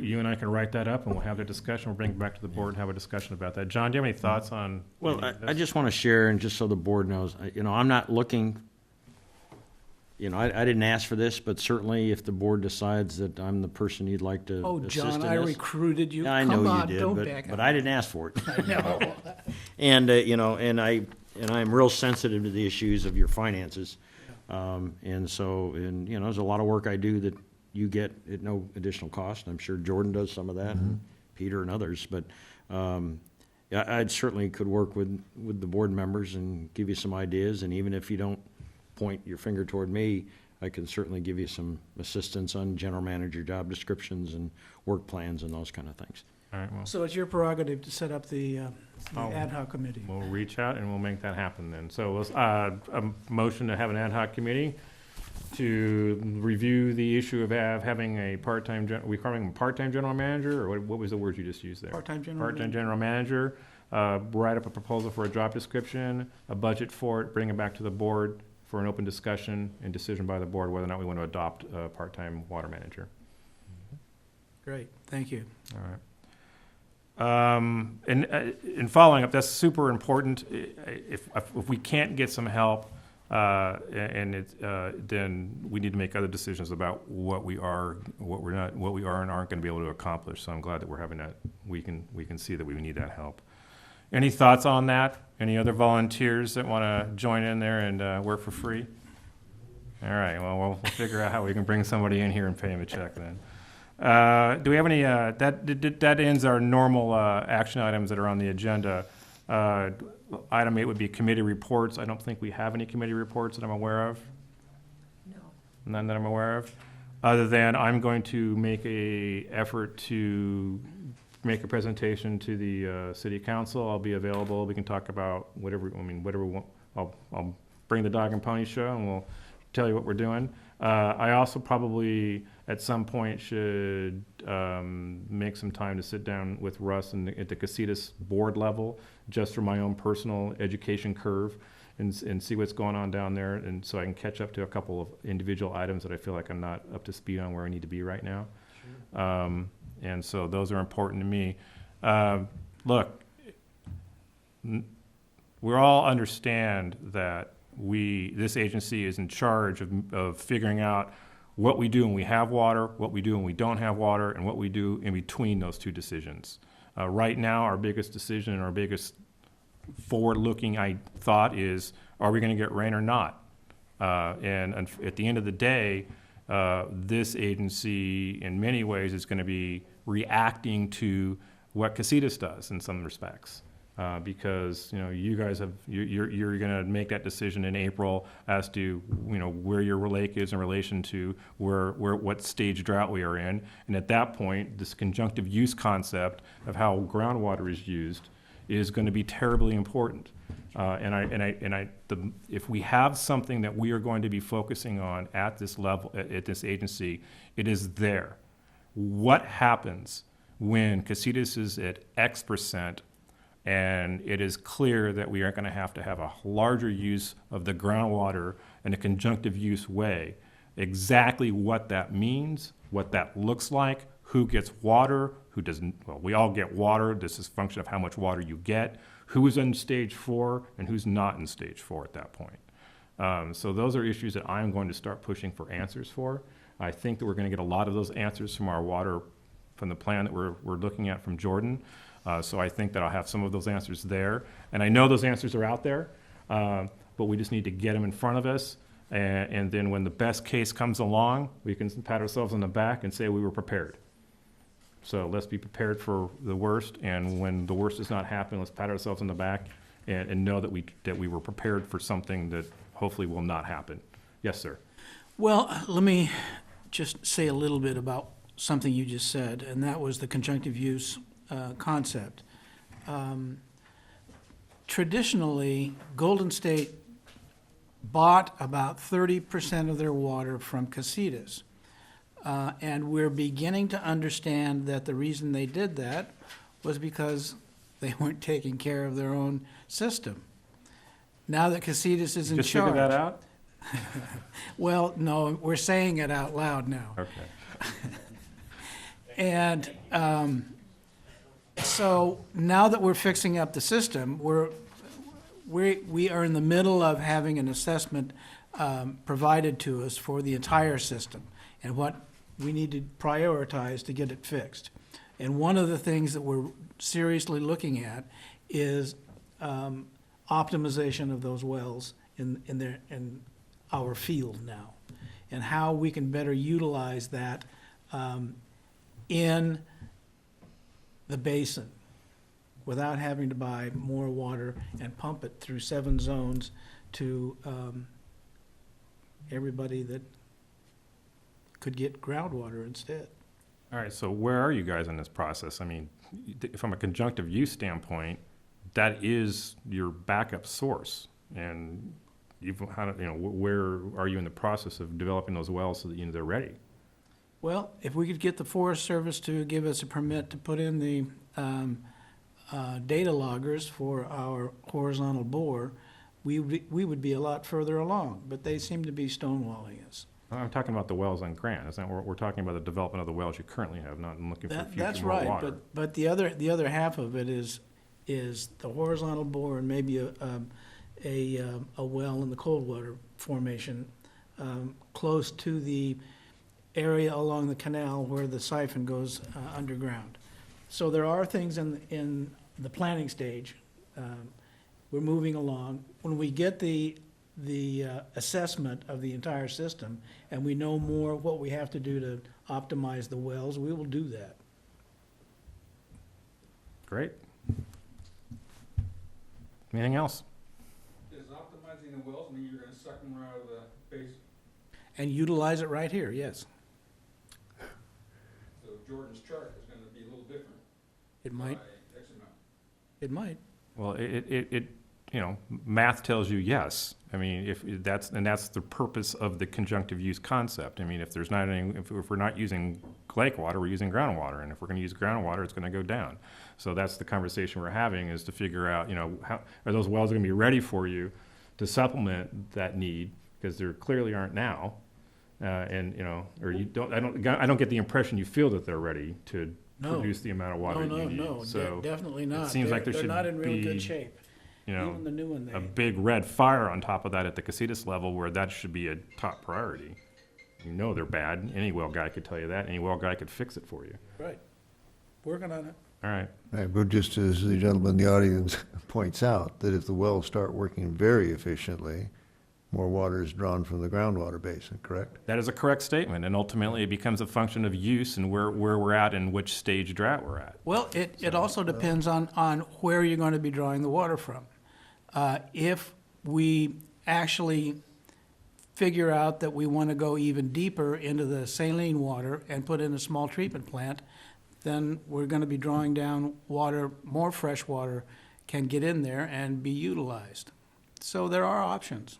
A: You and I can write that up, and we'll have the discussion. We'll bring it back to the board and have a discussion about that. John, do you have any thoughts on?
I: Well,
A: any of
I: I
A: this?
I: just want to share, and just so the board knows, you know, I'm not looking, you know, I didn't ask for this, but certainly if the board decides that I'm the person you'd like to
E: Oh,
I: assist
E: John,
I: in
E: I
I: this.
E: recruited you.
I: Yeah, I
E: Come
I: know
E: on,
I: you did,
E: don't
I: but,
E: back
I: but
E: out.
I: I didn't ask for it.
E: I know.
I: And, you know, and I'm real sensitive to the issues of your finances. And so, you know, there's a lot of work I do that you get at no additional cost. I'm sure Jordan does some of that, and Peter and others, but, yeah, I certainly could work with the board members and give you some ideas, and even if you don't point your finger toward me, I can certainly give you some assistance on general manager job descriptions and work plans and those kind of things.
A: All right, well,
E: So it's your prerogative to set up the
A: Oh.
E: ad hoc committee.
A: we'll reach out and we'll make that happen then. So, a motion to have an ad hoc committee to review the issue of having a part-time, we calling him a part-time general manager, or what was the word you just used there?
E: Part-time general
A: Part-time
E: manager.
A: general manager, write up a proposal for a job description, a budget for it, bring it back to the board for an open discussion and decision by the board whether or not we want to adopt a part-time water manager.
E: Great, thank you.
A: All right. In following up, that's super important. If we can't get some help, then we need to make other decisions about what we are and aren't going to be able to accomplish. So I'm glad that we're having that. We can see that we need that help. Any thoughts on that? Any other volunteers that want to join in there and work for free? All right. Well, we'll figure out how we can bring somebody in here and pay him a check then. Do we have any? That ends our normal action items that are on the agenda. Item 8 would be committee reports. I don't think we have any committee reports that I'm aware of.
B: No.
A: None that I'm aware of. Other than I'm going to make a effort to make a presentation to the city council. I'll be available. We can talk about whatever. Whatever we want. I'll bring the dog and pony show, and we'll tell you what we're doing. I also probably at some point should make some time to sit down with Russ at the Casitas board level, just for my own personal education curve, and see what's going on down there, and so I can catch up to a couple of individual items that I feel like I'm not up to speed on where I need to be right now. Sure. And so those are important to me. Look, we all understand that this agency is in charge of figuring out what we do when we have water, what we do when we don't have water, and what we do in between those two decisions. Right now, our biggest decision and our biggest forward-looking thought is, are we going to get rain or not? And at the end of the day, this agency, in many ways, is going to be reacting to what Casitas does in some respects. Because you guys you're going to make that decision in April as to where your lake is in relation to what stage drought we are in, and at that point, this conjunctive use concept of how groundwater is used is going to be terribly important. If we have something that we are going to be focusing on at this level at this agency, it is there. What happens when Casitas is at X%? And it is clear that we are going to have a larger use of the groundwater in a conjunctive use way. Exactly what that means, what that looks like, who gets water, who doesn't. Well, we all get water. This is a function of how much water you get, who is in stage 4 and who's not in stage 4 at that point. So those are issues that I'm going to start pushing for answers for. I think that we're going to get a lot of those answers from the plan that we're looking at from Jordan. So I think that I'll have some of those answers there. And I know those answers are out there, but we just need to get them in front of us. And then when the best case comes along, we can pat ourselves on the back and say we were prepared. So let's be prepared for the worst. And when the worst does not happen, let's pat ourselves on the back and know that we were prepared for something that hopefully will not happen. Yes, sir.
E: Well, let me just say a little bit about something you just said, and that was the conjunctive use concept. Traditionally, Golden State bought about 30% of their water from Casitas. And we're beginning to understand that the reason they did that was because they weren't taking care of their own system. Now that Casitas is in charge.
A: Just figure that out?
E: Well, no, we're saying it out loud now.
A: Okay.
E: And so now that we're fixing up the system, we are in the middle of having an assessment provided to us for the entire system and what we need to prioritize to get it fixed. And one of the things that we're seriously looking at is optimization of those wells in our field now, and how we can better utilize that in the basin without having to buy more water and pump it through 7 zones to everybody that could get groundwater instead.
A: All right, so where are you guys in this process? I mean, from a conjunctive use standpoint, that is your backup source. And where are you in the process of developing those wells so that they're ready?
E: Well, if we could get the Forest Service to give us a permit to put in the data loggers for our horizontal bore, we would be a lot further along, but they seem to be stonewalling us.
A: I'm talking about the wells on Grant. Isn't that, we're talking about the development of the wells you currently have, not looking for
E: That's
A: future more
E: right,
A: water.
E: but the other half of it is the horizontal bore and maybe a well in the cold water formation, close to the area along the canal where the siphon goes underground. So there are things in the planning stage. We're moving along. When we get the assessment of the entire system, and we know more what we have to do to optimize the wells, we will do that.
A: Great. Anything else?
M: Is optimizing the wells mean you're gonna suck more out of the basin?
E: And utilize it right here, yes.
M: So Jordan's chart is gonna be a little different
E: It
M: by
E: might,
M: X amount.
E: it might.
A: Well, you know, math tells you yes. I mean, if that's the purpose of the conjunctive use concept. I mean, if there's not any, if we're not using lake water, we're using groundwater, and if we're gonna use groundwater, it's gonna go down. So that's the conversation we're having, is to figure out, you know, how, are those wells gonna be ready for you to supplement that need? Because there clearly aren't now. And, you know, or you don't, I don't get the impression you feel that they're ready to
E: No.
A: produce the amount of water you need.
E: No,
A: So
E: definitely not.
A: seems like there
E: They're
A: should
E: not in real
A: be,
E: good shape.
A: you know,
E: Even the new one,
A: a
E: they,
A: big red fire on top of that at the Casitas level, where that should be a top priority. You know they're bad. Any well guy could tell you that. Any well guy could fix it for you.
E: right. Working on it.
A: All right.
C: Right, but just as the gentleman in the audience points out, that if the wells start working very efficiently, more water is drawn from the groundwater basin, correct?
A: That is a correct statement, and ultimately it becomes a function of use and where we're at and which stage drought we're at.
E: Well, it also depends on where you're going to be drawing the water from. If we actually figure out that we want to go even deeper into the saline water and put in a small treatment plant, then we're going to be drawing down water, more fresh water can get in there and be utilized. So there are options.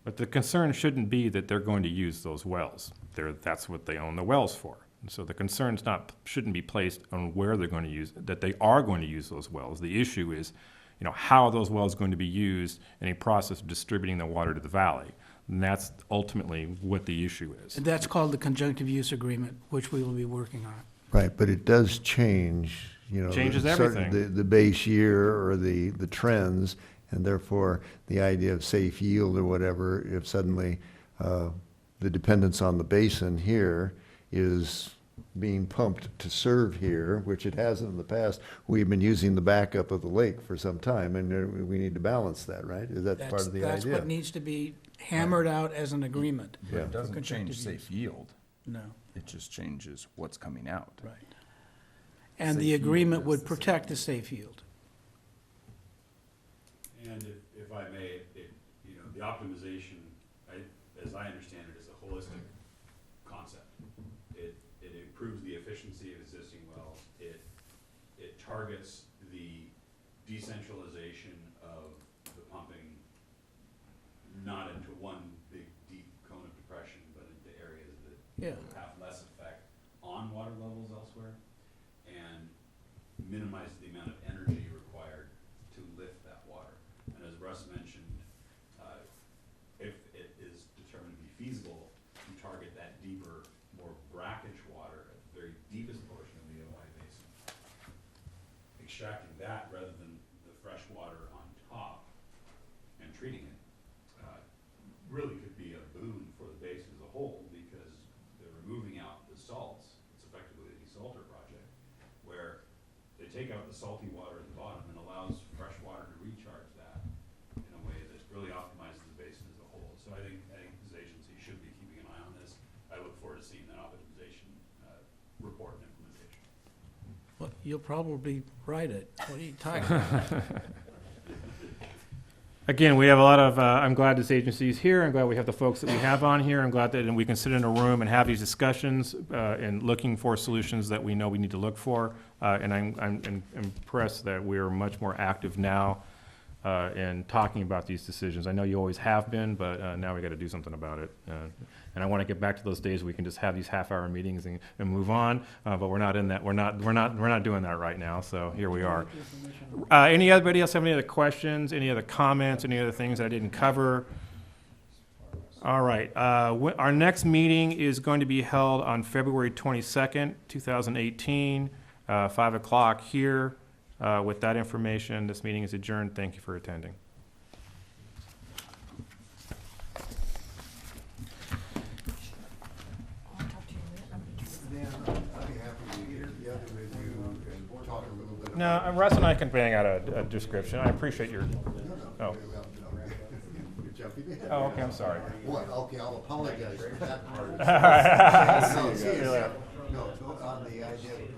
A: But the concern shouldn't be that they're going to use those wells. That's what they own the wells for. And so the concern's shouldn't be placed on where they're going to use, that they are going to use those wells. The issue is, you know, how are those wells going to be used in a process of distributing the water to the valley? And that's ultimately what the issue is.
E: And that's called the conjunctive use agreement, which we will be working on.
C: Right, but it does change, you know.
A: Changes
C: certain-
A: everything.
C: The base year or the trends, and therefore the idea of safe yield or whatever, if suddenly the dependence on the basin here is being pumped to serve here, which it hasn't in the past, we've been using the backup of the lake for some time, and we need to balance that, right? Is that part of the
E: That's what
C: idea?
E: needs to be hammered out as an agreement.
D: But it doesn't
E: Conjunctive
D: change safe yield,
E: No,
D: it just changes what's coming out.
E: right. And
D: Safe
E: the
D: yield
E: agreement
D: is
E: would
D: the
E: protect
D: same.
E: the safe yield.
F: And if I may, you know, the optimization, as I understand it, is a holistic concept. It improves the efficiency of existing wells. It targets the decentralization of the pumping, not into one big, deep cone of depression, but into areas that
E: Yeah.
F: have less effect on water levels elsewhere, and minimize the amount of energy required to lift that water. And as Russ mentioned, if it is determined to be feasible to target that deeper, more brackish water at the very deepest portion of the Ojai Basin, extracting that rather than the fresh water on top and treating it, really could be a boon for the basin as a whole, because they're removing out the salts. It's effectively a desalter project, where they take out the salty water at the bottom and allows fresh water to recharge that in a way that really optimizes the basin as a whole. So I think this agency should be keeping an eye on this. I look forward to seeing that optimization report and implementation.
E: Well, you'll probably write it. What are you talking about?
A: Again, we have a lot of, I'm glad this agency is here. I'm glad we have the folks that we have on here. I'm glad that we can sit in a room and have these discussions and looking for solutions that we know we need to look for. And I'm impressed that we're much more active now in talking about these decisions. I know you always have been, but now we got to do something about it. And I want to get back to those days where we can just have these half-hour meetings and move on. But we're not in that. We're not doing that right now. So here we are. Anybody else have any other questions? Any other comments? Any other things that I didn't cover? All right, our next meeting is going to be held on February 22nd, 2018, 5 o'clock here. With that information, this meeting is adjourned. Thank you for attending. No, Russ and I can bang out a description. I appreciate your, oh. Oh, okay, I'm sorry.
C: What, okay, I'll apologize for that part.
A: See you later.
C: No, on the idea of